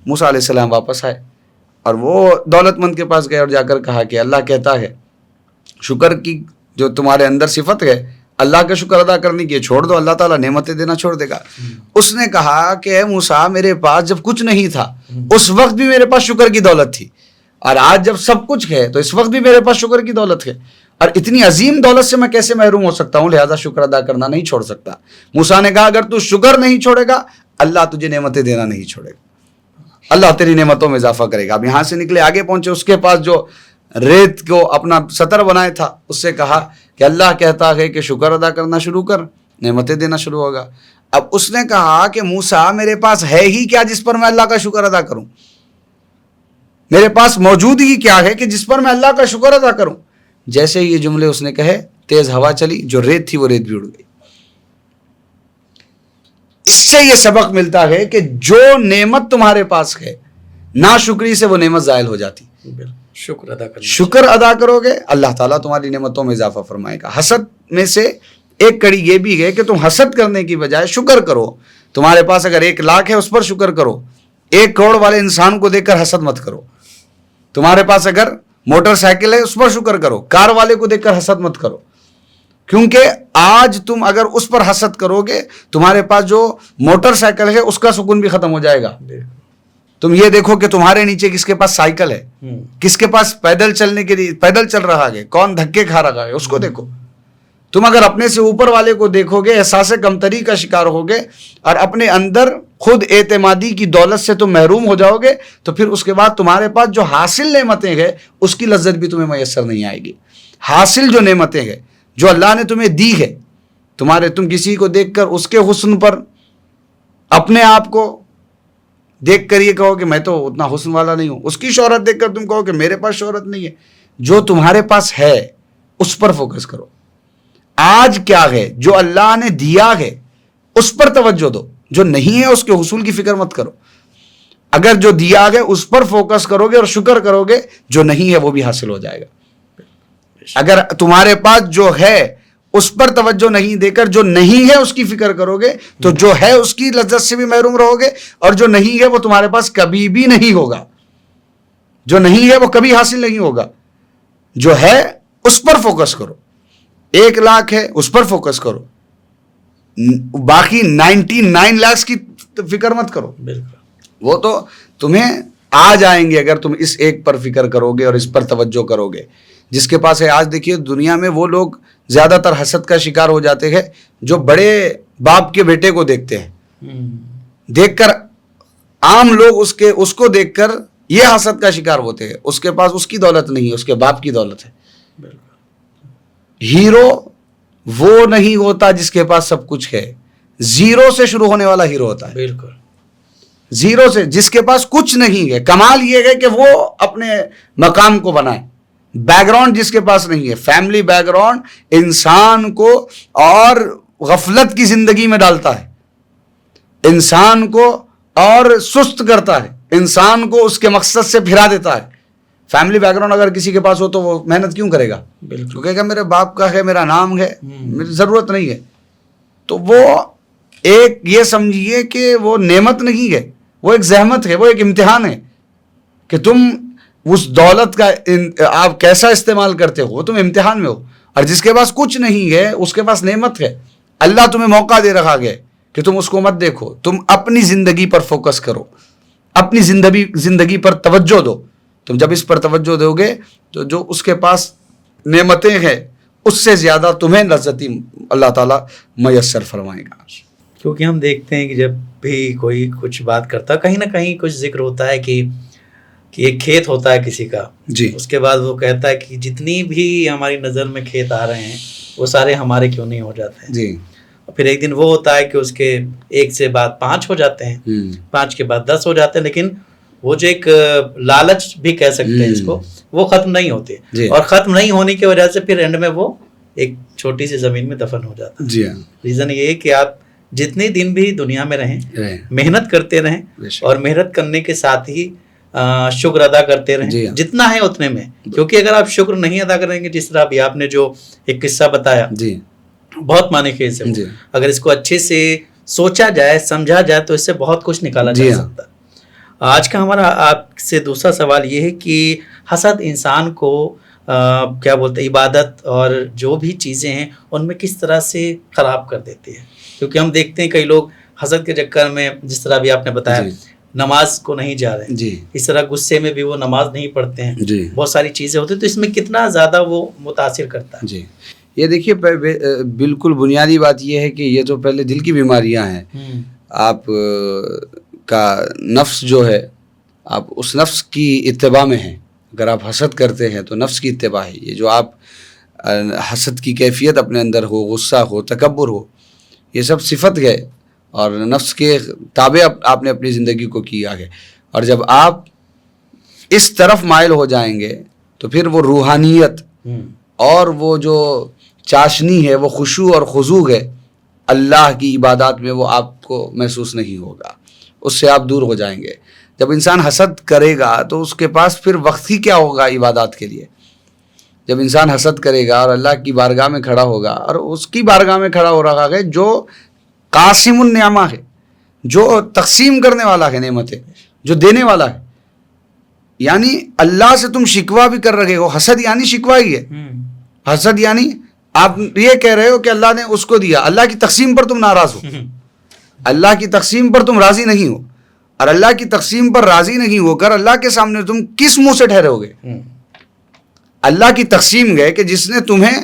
موسیٰ علیہ السلام واپس آئے اور وہ دولت مند کے پاس گئے اور جا کر کہا کہ اللہ کہتا ہے شکر کی جو تمہارے اندر صفت ہے, اللہ کا شکر ادا کرنے کی چھوڑ دو, اللہ تعالیٰ نعمتیں دینا چھوڑ دے گا. اس نے کہا کہ اے موسیٰ, میرے پاس جب کچھ نہیں تھا اس وقت بھی میرے پاس شکر کی دولت تھی, اور آج جب سب کچھ ہے تو اس وقت بھی میرے پاس شکر کی دولت ہے, اور اتنی عظیم دولت سے میں کیسے محروم ہو سکتا ہوں, لہذا شکر ادا کرنا نہیں چھوڑ سکتا. موسیٰ نے کہا اگر تو شکر نہیں چھوڑے گا, اللہ تجھے نعمتیں دینا نہیں چھوڑے گا, اللہ تیری نعمتوں میں اضافہ کرے گا. اب یہاں سے نکلے, آگے پہنچے, اس کے پاس جو ریت کو اپنا سطر بنائے تھا, اس سے کہا کہ اللہ کہتا ہے کہ شکر ادا کرنا شروع کر, نعمتیں دینا شروع ہوگا. اب اس نے کہا کہ موسیٰ, میرے پاس ہے ہی کیا جس پر میں اللہ کا شکر ادا کروں, میرے پاس موجود ہی کیا ہے کہ جس پر میں اللہ کا شکر ادا کروں. جیسے یہ جملے اس نے کہے, تیز ہوا چلی, جو ریت تھی وہ ریت بھی اڑ گئی. اس سے یہ سبق ملتا ہے کہ جو نعمت تمہارے پاس ہے, ناشکری سے وہ نعمت زائل ہو جاتی. شکر ادا کرو گے, اللہ تعالیٰ تمہاری نعمتوں میں اضافہ فرمائے گا. حسد میں سے ایک کڑی یہ بھی ہے کہ تم حسد کرنے کی بجائے شکر کرو. تمہارے پاس اگر 1 لاکھ ہے اس پر شکر کرو, 1 کروڑ والے انسان کو دیکھ کر حسد مت کرو. تمہارے پاس اگر موٹر سائیکل ہے اس پر شکر کرو, کار والے کو دیکھ کر حسد مت کرو. کیونکہ آج تم اگر اس پر حسد کرو گے, تمہارے پاس جو موٹر سائیکل ہے اس کا سکون بھی ختم ہو جائے گا. تم یہ دیکھو کہ تمہارے نیچے کس کے پاس سائیکل ہے, کس کے پاس پیدل چلنے کے لیے پیدل چل رہا ہے, کون دھکے کھا رہا ہے, اس کو دیکھو. تم اگر اپنے سے اوپر والے کو دیکھو گے, احساس کمتری کا شکار ہوگے, اور اپنے اندر خود اعتمادی کی دولت سے تم محروم ہو جاؤ گے, تو پھر اس کے بعد تمہارے پاس جو حاصل نعمتیں ہیں اس کی لذت بھی تمہیں میسر نہیں آئے گی. حاصل جو نعمتیں ہیں جو اللہ نے تمہیں دی ہے, تم کسی کو دیکھ کر اس کے حسن پر اپنے آپ کو دیکھ کر یہ کہو کہ میں تو اتنا حسن والا نہیں ہوں. اس کی شہرت دیکھ کر تم کہو کہ میرے پاس شہرت نہیں ہے. جو تمہارے پاس ہے اس پر فوکس کرو. آج کیا ہے جو اللہ نے دیا ہے اس پر توجہ دو. جو نہیں ہے اس کے حصول کی فکر مت کرو. اگر جو دیا گیا اس پر فوکس کرو گے اور شکر کرو گے, جو نہیں ہے وہ بھی حاصل ہو جائے گا. اگر تمہارے پاس جو ہے اس پر توجہ نہیں دے کر جو نہیں ہے اس کی فکر کرو گے تو جو ہے اس کی لذت سے بھی محروم رہو گے, اور جو نہیں ہے وہ تمہارے پاس کبھی بھی نہیں ہوگا. جو نہیں ہے وہ کبھی حاصل نہیں ہوگا. جو ہے اس پر فوکس کرو. 1 لاکھ ہے اس پر فوکس کرو, باقی 99 لاکھ کی فکر مت کرو. وہ تو تمہیں آ جائیں گے اگر تم اس ایک پر فکر کرو گے اور اس پر توجہ کرو گے. جس کے پاس ہے, آج دیکھیے دنیا میں وہ لوگ زیادہ تر حسد کا شکار ہو جاتے ہیں جو بڑے باپ کے بیٹے کو دیکھتے ہیں. دیکھ کر عام لوگ اس کو دیکھ کر یہ حسد کا شکار ہوتے ہیں. اس کے پاس اس کی دولت نہیں ہے, اس کے باپ کی دولت ہے. ہیرو وہ نہیں ہوتا جس کے پاس سب کچھ ہے, زیرو سے شروع ہونے والا ہیرو ہوتا ہے. بالکل زیرو سے, جس کے پاس کچھ نہیں ہے. کمال یہ ہے کہ وہ اپنے مقام کو بنائے. بیک گراؤنڈ جس کے پاس نہیں ہے, فیملی بیک گراؤنڈ انسان کو اور غفلت کی زندگی میں ڈالتا ہے, انسان کو اور سست کرتا ہے, انسان کو اس کے مقصد سے پھرا دیتا ہے. فیملی بیک گراؤنڈ اگر کسی کے پاس ہو تو وہ محنت کیوں کرے گا؟ بالکل کہے گا میرے باپ کا ہے, میرا نام ہے, میری ضرورت نہیں ہے. تو وہ ایک یہ سمجھیے کہ وہ نعمت نہیں ہے, وہ ایک زحمت ہے, وہ ایک امتحان ہے کہ تم اس دولت کا آپ کیسا استعمال کرتے ہو, تم امتحان میں ہو. اور جس کے پاس کچھ نہیں ہے اس کے پاس نعمت ہے. اللہ تمہیں موقع دے رکھا گیا کہ تم اس کو مت دیکھو, تم اپنی زندگی پر فوکس کرو, اپنی زندگی پر توجہ دو. تم جب اس پر توجہ دو گے تو جو اس کے پاس نعمتیں ہیں اس سے زیادہ تمہیں لذتی اللہ تعالیٰ میسر فرمائے گا. کیونکہ ہم دیکھتے ہیں کہ جب بھی کوئی کچھ بات کرتا ہے کہیں نہ کہیں کچھ ذکر ہوتا ہے کہ ایک کھیت ہوتا ہے کسی کا, جی, اس کے بعد وہ کہتا ہے کہ جتنی بھی ہماری نظر میں کھیت آ رہے ہیں وہ سارے ہمارے کیوں نہیں ہو جاتے ہیں. جی, پھر ایک دن وہ ہوتا ہے کہ اس کے 1 سے بعد 5 ہو جاتے ہیں, 5 کے بعد 10 ہو جاتے ہیں, لیکن وہ جو ایک لالچ بھی کہہ سکتے ہیں اس کو, وہ ختم نہیں ہوتے. اور ختم نہیں ہونے کی وجہ سے پھر اینڈ میں وہ ایک چھوٹی سی زمین میں دفن ہو جاتا ہے. جی ہاں. ریزن یہ ہے کہ آپ جتنے دن بھی دنیا میں رہیں محنت کرتے رہیں, اور محنت کرنے کے ساتھ ہی شکر ادا کرتے رہیں. جی ہاں. جتنا ہے اتنے میں, کیونکہ اگر آپ شکر نہیں ادا کریں گے, جس طرح ابھی آپ نے جو ایک قصہ بتایا, جی, بہت معنی خیز ہے. اگر اس کو اچھے سے سوچا جائے, سمجھا جائے, تو اس سے بہت کچھ نکالا جا سکتا ہے. آج کا ہمارا آپ سے دوسرا سوال یہ ہے کہ حسد انسان کو کیا بولتے ہیں, عبادت اور جو بھی چیزیں ہیں ان میں کس طرح سے خراب کر دیتی ہے. کیونکہ ہم دیکھتے ہیں کئی لوگ حسد کے چکر میں, جس طرح بھی آپ نے بتایا, نماز کو نہیں جا رہے, جی, اس طرح غصے میں بھی وہ نماز نہیں پڑھتے ہیں, جی, بہت ساری چیزیں ہوتی ہیں. تو اس میں کتنا زیادہ وہ متاثر کرتا ہے. جی, یہ دیکھیے بالکل بنیادی بات یہ ہے کہ یہ تو پہلے دل کی بیماریاں ہیں. آپ کا نفس جو ہے, آپ اس نفس کی اتباع میں ہیں. اگر آپ حسد کرتے ہیں تو نفس کی اتباع ہے. یہ جو آپ حسد کی کیفیت اپنے اندر ہو, غصہ ہو, تکبر ہو, یہ سب صفت ہے اور نفس کے تابع آپ نے اپنی زندگی کو کیا ہے. اور جب آپ اس طرف مائل ہو جائیں گے تو پھر وہ روحانیت اور وہ جو چاشنی ہے, وہ خشوع اور خضوع ہے اللہ کی عبادات میں, وہ آپ کو محسوس نہیں ہوگا, اس سے آپ دور ہو جائیں گے. جب انسان حسد کرے گا تو اس کے پاس پھر وقت ہی کیا ہوگا عبادات کے لیے. جب انسان حسد کرے گا اور اللہ کی بارگاہ میں کھڑا ہوگا, اور اس کی بارگاہ میں کھڑا ہو رہا ہے جو قاسم النعمہ ہے, جو تقسیم کرنے والا ہے نعمتیں, جو دینے والا ہے, یعنی اللہ سے تم شکوہ بھی کر رہے ہو. حسد یعنی شکوہ ہی ہے. حسد یعنی آپ یہ کہہ رہے ہو کہ اللہ نے اس کو دیا, اللہ کی تقسیم پر تم ناراض ہو, اللہ کی تقسیم پر تم راضی نہیں ہو. اور اللہ کی تقسیم پر راضی نہیں ہو کر اللہ کے سامنے تم کس منہ سے ٹھہرے ہوگے؟ اللہ کی تقسیم گئے کہ جس نے تمہیں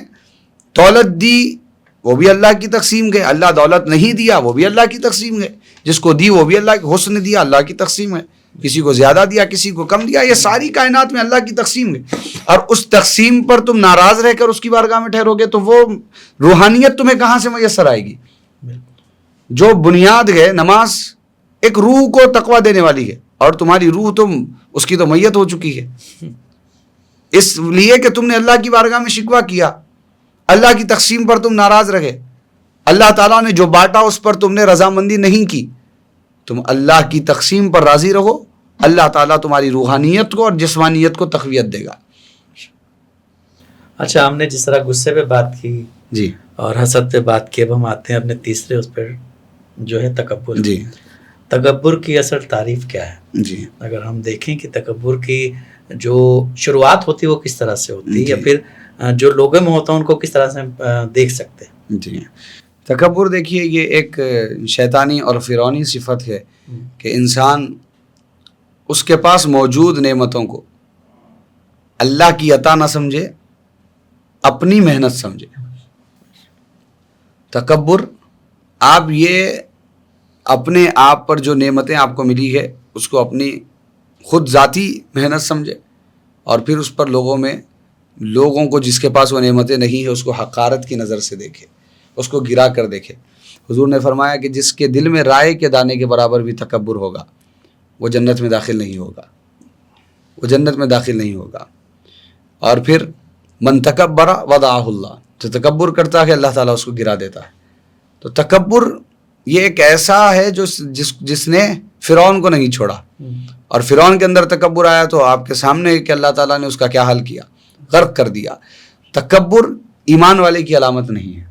دولت دی وہ بھی اللہ کی تقسیم گئے, اللہ دولت نہیں دیا وہ بھی اللہ کی تقسیم گئے, جس کو دی وہ بھی اللہ کی, حسن دیا اللہ کی تقسیم ہے, کسی کو زیادہ دیا کسی کو کم دیا, یہ ساری کائنات میں اللہ کی تقسیم ہے. اور اس تقسیم پر تم ناراض رہ کر اس کی بارگاہ میں ٹھہرو گے تو وہ روحانیت تمہیں کہاں سے میسر آئے گی؟ جو بنیاد ہے نماز ایک روح کو تقویٰ دینے والی ہے، اور تمہاری روح اس کی تو میت ہو چکی ہے، اس لیے کہ تم نے اللہ کی بارگاہ میں شکوہ کیا، اللہ کی تقسیم پر تم ناراض رہے، اللہ تعالیٰ نے جو بانٹا اس پر تم نے رضامندی نہیں کی۔ تم اللہ کی تقسیم پر راضی رہو، اللہ تعالیٰ تمہاری روحانیت کو اور جسمانیت کو تقویت دے گا۔ اچھا، ہم نے جس طرح غصے پہ بات کی جی، اور حسد پہ بات کی، اب ہم آتے ہیں اپنے تیسرے اس پہ جو ہے تکبر۔ جی، تکبر کی اصل تعریف کیا ہے؟ جی، اگر ہم دیکھیں کہ تکبر کی جو شروعات ہوتی ہے وہ کس طرح سے ہوتی ہے، یا پھر جو لوگوں میں ہوتا ہے ان کو کس طرح سے دیکھ سکتے ہیں؟ جی، تکبر دیکھیے یہ ایک شیطانی اور فرعونی صفت ہے کہ انسان اس کے پاس موجود نعمتوں کو اللہ کی عطا نہ سمجھے، اپنی محنت سمجھے۔ تکبر، آپ یہ اپنے آپ پر جو نعمتیں آپ کو ملی ہے اس کو اپنی خود ذاتی محنت سمجھے، اور پھر اس پر لوگوں کو جس کے پاس وہ نعمتیں نہیں ہیں اس کو حقارت کی نظر سے دیکھے، اس کو گرا کر دیکھے۔ حضور نے فرمایا کہ جس کے دل میں رائے کے دانے کے برابر بھی تکبر ہوگا وہ جنت میں داخل نہیں ہوگا، اور پھر من تکبر وضعہ اللہ، جو تکبر کرتا ہے اللہ تعالیٰ اس کو گرا دیتا ہے۔ تو تکبر یہ ایک ایسا ہے جس نے فرعون کو نہیں چھوڑا، اور فرعون کے اندر تکبر آیا تو آپ کے سامنے کہ اللہ تعالیٰ نے اس کا کیا حل کیا، غرق کر دیا۔ تکبر ایمان والے کی علامت نہیں ہے۔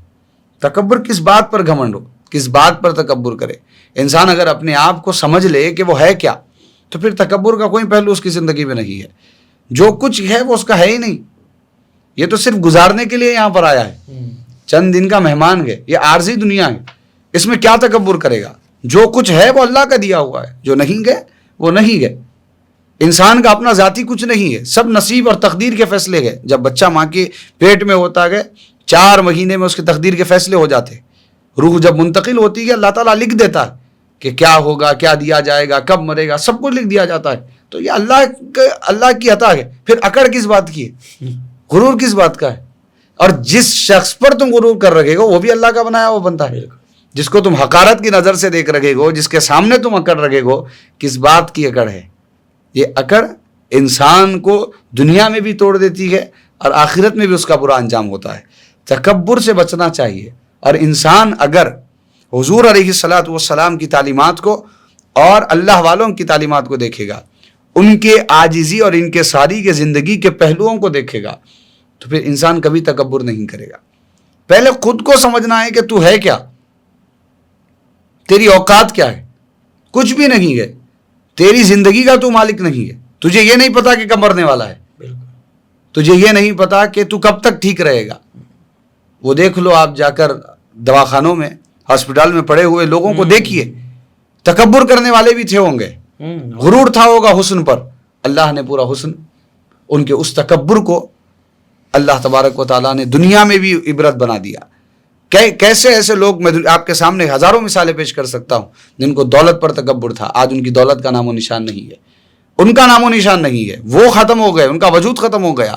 تکبر کس بات پر گھمنڈ ہو، کس بات پر تکبر کرے؟ انسان اگر اپنے آپ کو سمجھ لے کہ وہ ہے کیا، تو پھر تکبر کا کوئی پہلو اس کی زندگی میں نہیں ہے۔ جو کچھ ہے وہ اس کا ہے ہی نہیں، یہ تو صرف گزارنے کے لیے یہاں پر آیا ہے، چند دن کا مہمان ہے، یہ عارضی دنیا ہے، اس میں کیا تکبر کرے گا؟ جو کچھ ہے وہ اللہ کا دیا ہوا ہے، جو نہیں گئے وہ نہیں گئے۔ انسان کا اپنا ذاتی کچھ نہیں ہے، سب نصیب اور تقدیر کے فیصلے گئے۔ جب بچہ ماں کے پیٹ میں ہوتا ہے 4 مہینے میں اس کی تقدیر کے فیصلے ہو جاتے، روح جب منتقل ہوتی ہے اللہ تعالیٰ لکھ دیتا ہے کہ کیا ہوگا، کیا دیا جائے گا، کب مرے گا، سب کچھ لکھ دیا جاتا ہے۔ تو یہ اللہ کی عطا ہے، پھر اکڑ کس بات کی ہے، غرور کس بات کا ہے؟ اور جس شخص پر تم غرور کر رکھے گو وہ بھی اللہ کا بنایا وہ بنتا ہے، جس کو تم حقارت کی نظر سے دیکھ رکھے گو، جس کے سامنے تم اکڑ رکھے گو، کس بات کی اکڑ ہے؟ یہ اکڑ انسان کو دنیا میں بھی توڑ دیتی ہے اور آخرت میں بھی اس کا برا انجام ہوتا ہے۔ تکبر سے بچنا چاہیے، اور انسان اگر حضور علیہ الصلاۃ والسلام کی تعلیمات کو اور اللہ والوں کی تعلیمات کو دیکھے گا، ان کے عاجزی اور انکساری کے زندگی کے پہلوؤں کو دیکھے گا، تو پھر انسان کبھی تکبر نہیں کرے گا۔ پہلے خود کو سمجھنا ہے کہ تو ہے کیا، تیری اوقات کیا ہے، کچھ بھی نہیں ہے، تیری زندگی کا تو مالک نہیں ہے۔ تجھے یہ نہیں پتا کہ کب مرنے والا ہے، تجھے یہ نہیں پتا کہ تو کب تک ٹھیک رہے گا۔ وہ دیکھ لو، آپ جا کر دواخانوں میں، ہاسپٹل میں پڑے ہوئے لوگوں کو دیکھیے، تکبر کرنے والے بھی تھے ہوں گے، غرور تھا ہوگا حسن پر، اللہ نے پورا حسن ان کے اس تکبر کو اللہ تبارک و تعالیٰ نے دنیا میں بھی عبرت بنا دیا۔ کیسے ایسے لوگ، میں آپ کے سامنے ہزاروں مثالیں پیش کر سکتا ہوں جن کو دولت پر تکبر تھا، آج ان کی دولت کا نام و نشان نہیں ہے، ان کا نام و نشان نہیں ہے، وہ ختم ہو گئے، ان کا وجود ختم ہو گیا۔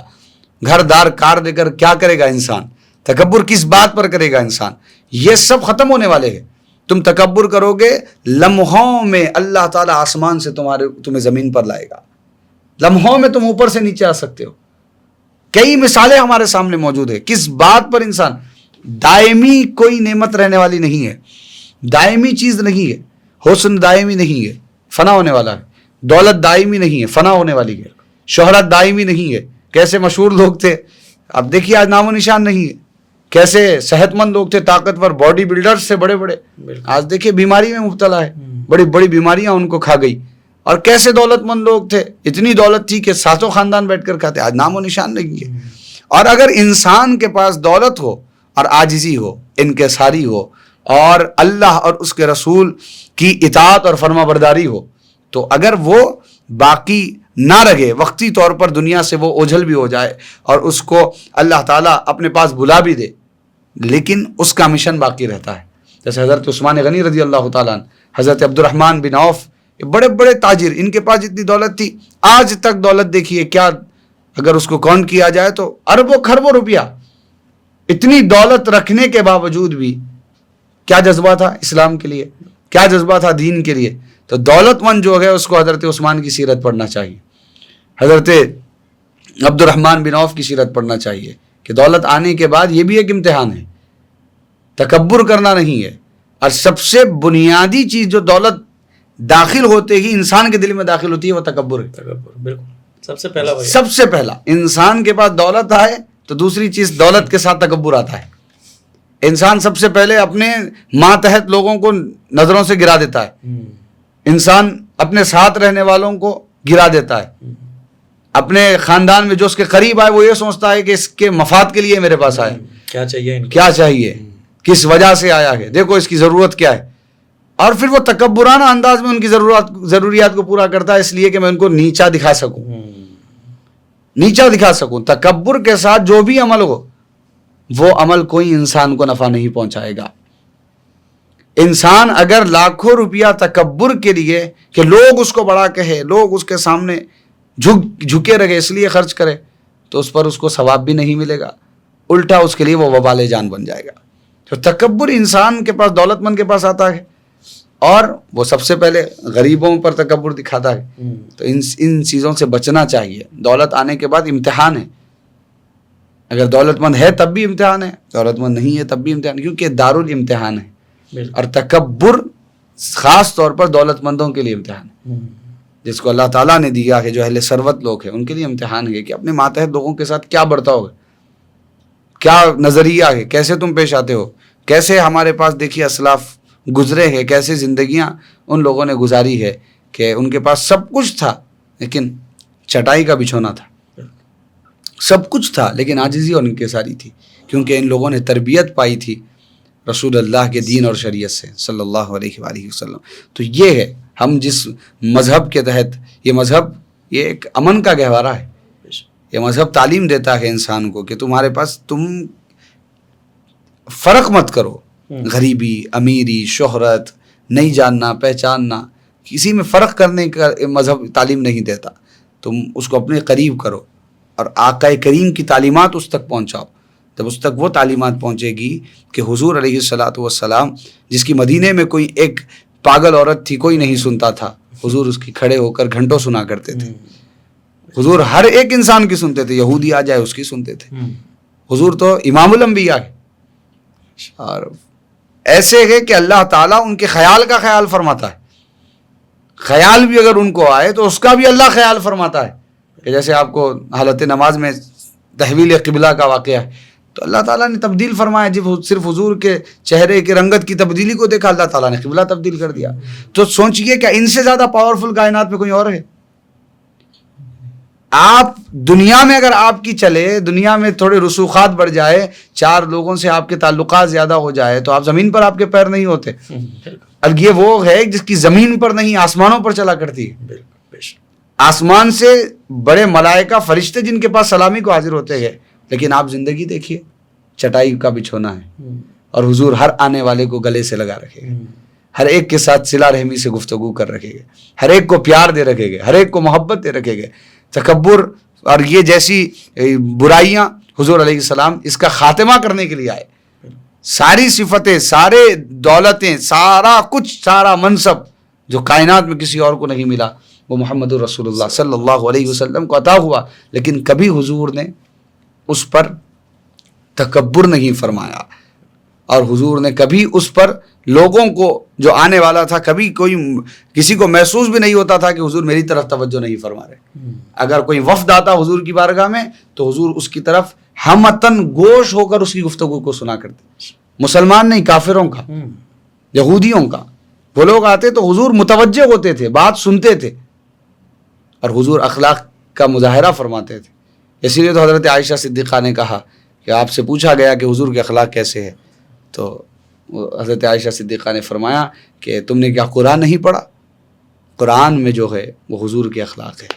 گھر دار کار دے کر کیا کرے گا انسان؟ تکبر کس بات پر کرے گا انسان؟ یہ سب ختم ہونے والے ہیں۔ تم تکبر کرو گے، لمحوں میں اللہ تعالیٰ آسمان سے تمہیں زمین پر لائے گا، لمحوں میں تم اوپر سے نیچے آ سکتے ہو۔ کئی مثالیں ہمارے سامنے موجود ہیں۔ کس بات پر انسان، دائمی کوئی نعمت رہنے والی نہیں ہے، دائمی چیز نہیں ہے، حسن دائمی نہیں ہے، فنا ہونے والا ہے، دولت دائمی نہیں ہے، فنا ہونے والی ہے، شہرت دائمی نہیں ہے۔ کیسے مشہور لوگ تھے، اب دیکھیے آج نام و نشان نہیں ہے۔ کیسے صحت مند لوگ تھے، طاقتور باڈی بلڈرز سے بڑے بڑے، آج دیکھیے بیماری میں مبتلا ہے، بڑی بڑی بیماریاں ان کو کھا گئی۔ اور کیسے دولت مند لوگ تھے، اتنی دولت تھی کہ ساتوں خاندان بیٹھ کر کھاتے، آج نام و نشان نہیں ہے۔ اور اگر انسان کے پاس دولت ہو اور عاجزی ہو، انکساری ہو، اور اللہ اور اس کے رسول کی اطاعت اور فرما برداری ہو، تو اگر وہ باقی نہ رہے، وقتی طور پر دنیا سے وہ اوجھل بھی ہو جائے اور اس کو اللہ تعالیٰ اپنے پاس بلا بھی دے، لیکن اس کا مشن باقی رہتا ہے۔ جیسے حضرت عثمان غنی رضی اللہ تعالیٰ عنہ، حضرت عبد الرحمن بن عوف، بڑے بڑے تاجر، ان کے پاس جتنی دولت تھی، آج تک دولت دیکھیے کیا، اگر اس کو کاؤنٹ کیا جائے تو اربوں خربوں روپیہ، اتنی دولت رکھنے کے باوجود بھی کیا جذبہ تھا اسلام کے لیے، کیا جذبہ تھا دین کے لیے. تو دولت مند جو ہے اس کو حضرت عثمان کی سیرت پڑھنا چاہیے، حضرت عبد الرحمن بن عوف کی سیرت پڑھنا چاہیے کہ دولت آنے کے بعد یہ بھی ایک امتحان ہے، تکبر کرنا نہیں ہے. اور سب سے بنیادی چیز جو دولت داخل ہوتے ہی انسان کے دل میں داخل ہوتی ہے وہ تکبر ہے. تکبر، بالکل سب سے پہلا وہی. سب سے پہلا انسان کے پاس دولت آئے تو دوسری چیز دولت کے ساتھ تکبر آتا ہے. انسان سب سے پہلے اپنے ماتحت لوگوں کو نظروں سے گرا دیتا ہے، انسان اپنے ساتھ رہنے والوں کو گرا دیتا ہے، اپنے خاندان میں جو اس کے قریب آئے وہ یہ سوچتا ہے کہ اس کے مفاد کے لیے میرے پاس آئے، کیا چاہیے ان کو، کیا چاہیے، کس وجہ سے آیا ہے، دیکھو اس کی ضرورت کیا ہے. اور پھر وہ تکبرانہ انداز میں ان کی ضروریات کو پورا کرتا ہے اس لیے کہ میں ان کو نیچا دکھا سکوں، نیچا دکھا سکوں. تکبر کے ساتھ جو بھی عمل ہو وہ عمل کوئی انسان کو نفع نہیں پہنچائے گا. انسان اگر لاکھوں روپیہ تکبر کے لیے کہ لوگ اس کو بڑا کہے، لوگ اس کے سامنے جھکے رہے اس لیے خرچ کرے تو اس پر اس کو ثواب بھی نہیں ملے گا، الٹا اس کے لیے وہ وبال جان بن جائے گا. تو تکبر انسان کے پاس، دولت مند کے پاس آتا ہے اور وہ سب سے پہلے غریبوں پر تکبر دکھاتا ہے. تو ان چیزوں سے بچنا چاہیے. دولت آنے کے بعد امتحان ہے، اگر دولت مند ہے تب بھی امتحان ہے، دولت مند نہیں ہے تب بھی امتحان، کیونکہ دارالامتحان ہے. اور تکبر خاص طور پر دولت مندوں کے لیے امتحان ہے، جس کو اللہ تعالیٰ نے دیا ہے، جو اہل ثروت لوگ ہیں ان کے لیے امتحان ہے کہ اپنے ماتحت لوگوں کے ساتھ کیا برتاؤ ہے، کیا نظریہ ہے، کیسے تم پیش آتے ہو. کیسے ہمارے پاس دیکھیے اسلاف گزرے ہیں، کیسے زندگیاں ان لوگوں نے گزاری ہے کہ ان کے پاس سب کچھ تھا لیکن چٹائی کا بچھونا تھا، سب کچھ تھا لیکن عاجزی اور انکساری تھی، کیونکہ ان لوگوں نے تربیت پائی تھی رسول اللہ کے دین اور شریعت سے صلی اللہ علیہ وآلہ وسلم. تو یہ ہے ہم جس مذہب کے تحت، یہ مذہب یہ ایک امن کا گہوارہ ہے. یہ مذہب تعلیم دیتا ہے انسان کو کہ تمہارے پاس، تم فرق مت کرو، غریبی، امیری، شہرت، نہیں جاننا پہچاننا، کسی میں فرق کرنے کا مذہب تعلیم نہیں دیتا. تم اس کو اپنے قریب کرو اور آقا کریم کی تعلیمات اس تک پہنچاؤ. جب اس تک وہ تعلیمات پہنچے گی کہ حضور علیہ الصلاۃ والسلام، جس کی مدینے میں کوئی ایک پاگل عورت تھی کوئی نہیں سنتا تھا، حضور اس کی کھڑے ہو کر گھنٹوں سنا کرتے تھے. حضور ہر ایک انسان کی سنتے تھے، یہودی آ جائے اس کی سنتے تھے. حضور تو امام الانبیاء ہے. اور ایسے ہے کہ اللہ تعالیٰ ان کے خیال کا خیال فرماتا ہے. خیال بھی اگر ان کو آئے تو اس کا بھی اللہ خیال فرماتا ہے. کہ جیسے آپ کو حالت نماز میں تحویل قبلہ کا واقعہ ہے تو اللہ تعالیٰ نے تبدیل فرمایا. جب صرف حضور کے چہرے کے رنگت کی تبدیلی کو دیکھا اللہ تعالیٰ نے قبلہ تبدیل کر دیا. تو سوچئے کیا ان سے زیادہ پاورفل کائنات میں کوئی اور ہے؟ آپ دنیا میں اگر آپ کی چلے، دنیا میں تھوڑے رسوخات بڑھ جائے، چار لوگوں سے آپ کے تعلقات زیادہ ہو جائے تو آپ زمین پر آپ کے پیر نہیں ہوتے. اور یہ وہ ہے جس کی زمین پر نہیں آسمانوں پر چلا کرتی ہے. آسمان سے بڑے ملائکہ فرشتے جن کے پاس سلامی کو حاضر ہوتے ہیں، لیکن آپ زندگی دیکھیے چٹائی کا بچھونا ہے. اور حضور ہر آنے والے کو گلے سے لگا رکھے گا، ہر ایک کے ساتھ صلہ رحمی سے گفتگو کر رکھے گا، ہر ایک کو پیار دے رکھے گا، ہر ایک کو محبت دے رکھے گا. تکبر اور یہ جیسی برائیاں حضور علیہ السلام اس کا خاتمہ کرنے کے لیے آئے. ساری صفتیں، سارے دولتیں، سارا کچھ، سارا منصب جو کائنات میں کسی اور کو نہیں ملا وہ محمد رسول اللہ صلی اللہ علیہ وسلم کو عطا ہوا. لیکن کبھی حضور نے اس پر تکبر نہیں فرمایا اور حضور نے کبھی اس پر لوگوں کو جو آنے والا تھا، کبھی کوئی کسی کو محسوس بھی نہیں ہوتا تھا کہ حضور میری طرف توجہ نہیں فرما رہے. اگر کوئی وفد آتا حضور کی بارگاہ میں تو حضور اس کی طرف ہمتن گوش ہو کر اس کی گفتگو کو سنا کرتے. مسلمان نہیں، کافروں کا، یہودیوں کا. وہ لوگ آتے تو حضور متوجہ ہوتے تھے، بات سنتے تھے اور حضور اخلاق کا مظاہرہ فرماتے تھے. اسی لیے تو حضرت عائشہ صدیقہ نے کہا کہ آپ سے پوچھا گیا کہ حضور کے اخلاق کیسے ہے، تو حضرت عائشہ صدیقہ نے فرمایا کہ تم نے کیا قرآن نہیں پڑھا؟ قرآن میں جو ہے وہ حضور کے اخلاق ہے.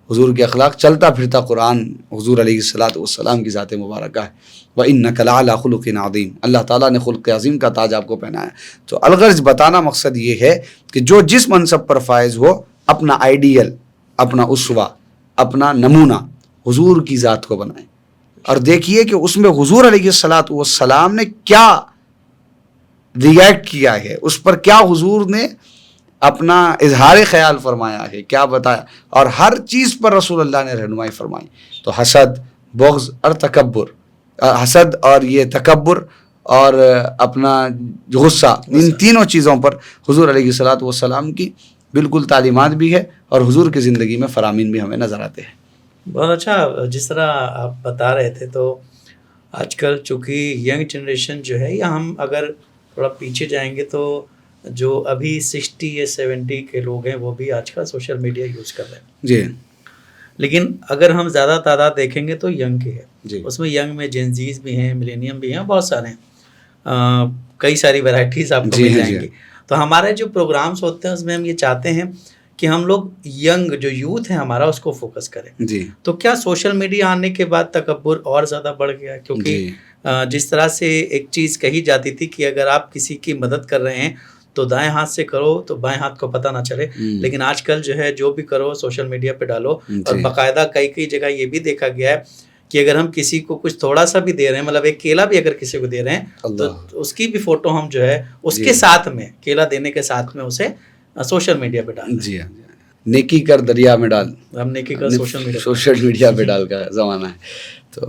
حضور کے اخلاق چلتا پھرتا قرآن حضور علیہ الصلاۃ والسلام کی ذات مبارکہ ہے. وَإِنَّكَ لَعَلَىٰ خُلُقٍ عَظِيمٍ. اللہ تعالیٰ نے خلق عظیم کا تاج آپ کو پہنایا. تو الغرض بتانا مقصد یہ ہے کہ جو جس منصب پر فائز ہو اپنا آئیڈیل، اپنا اسوہ، اپنا نمونہ حضور کی ذات کو بنائیں اور دیکھیے کہ اس میں حضور علیہ الصلاۃ والسلام نے کیا ریئیکٹ کیا ہے, اس پر کیا حضور نے اپنا اظہار خیال فرمایا ہے, کیا بتایا, اور ہر چیز پر رسول اللہ نے رہنمائی فرمائی. تو حسد, بغض اور تکبر, حسد اور یہ تکبر اور اپنا غصہ, ان تینوں چیزوں پر حضور علیہ الصلوۃ والسلام کی بالکل تعلیمات بھی ہے اور حضور کی زندگی میں فرامین بھی ہمیں نظر آتے ہیں. بہت اچھا. جس طرح آپ بتا رہے تھے, تو آج کل چونکہ ینگ جنریشن جو ہے, یا ہم اگر تھوڑا پیچھے جائیں گے تو جو ابھی 60 یا 70 کے لوگ ہیں وہ بھی آج کل سوشل میڈیا یوز کر رہے ہیں جی. لیکن اگر ہم زیادہ تعداد دیکھیں گے تو ینگ کی ہے جی. اس میں ینگ میں جینزیز بھی ہیں, ملینیم بھی ہیں, بہت سارے ہیں, کئی ساری ویرائٹیز آپ کو مل جائیں گی. تو ہمارے جو پروگرامز ہوتے ہیں اس میں ہم یہ چاہتے ہیں کہ ہم لوگ ینگ جو یوتھ ہے ہمارا اس کو فوکس کریں. جی. تو کیا سوشل میڈیا آنے کے بعد تکبر اور زیادہ بڑھ گیا؟ کیونکہ جس طرح سے ایک چیز کہی جاتی تھی کہ اگر آپ کسی کی مدد کر رہے ہیں تو دائیں ہاتھ سے کرو تو بائیں ہاتھ کو پتہ نہ چلے, لیکن آج کل جو ہے جو بھی کرو سوشل میڈیا پہ ڈالو. اور باقاعدہ کئی جگہ یہ بھی دیکھا گیا ہے کہ اگر ہم کسی کو کچھ تھوڑا سا بھی دے رہے ہیں, مطلب ایک کیلا بھی اگر کسی کو دے رہے ہیں تو اس کی بھی فوٹو ہم جو ہے اس کے ساتھ میں, کیلا دینے کے ساتھ میں اسے سوشل میڈیا پہ ڈال. جی ہاں, نیکی کر دریا میں ڈال, ہم نیکی کر سوشل میڈیا پہ ڈال کا زمانہ ہے. تو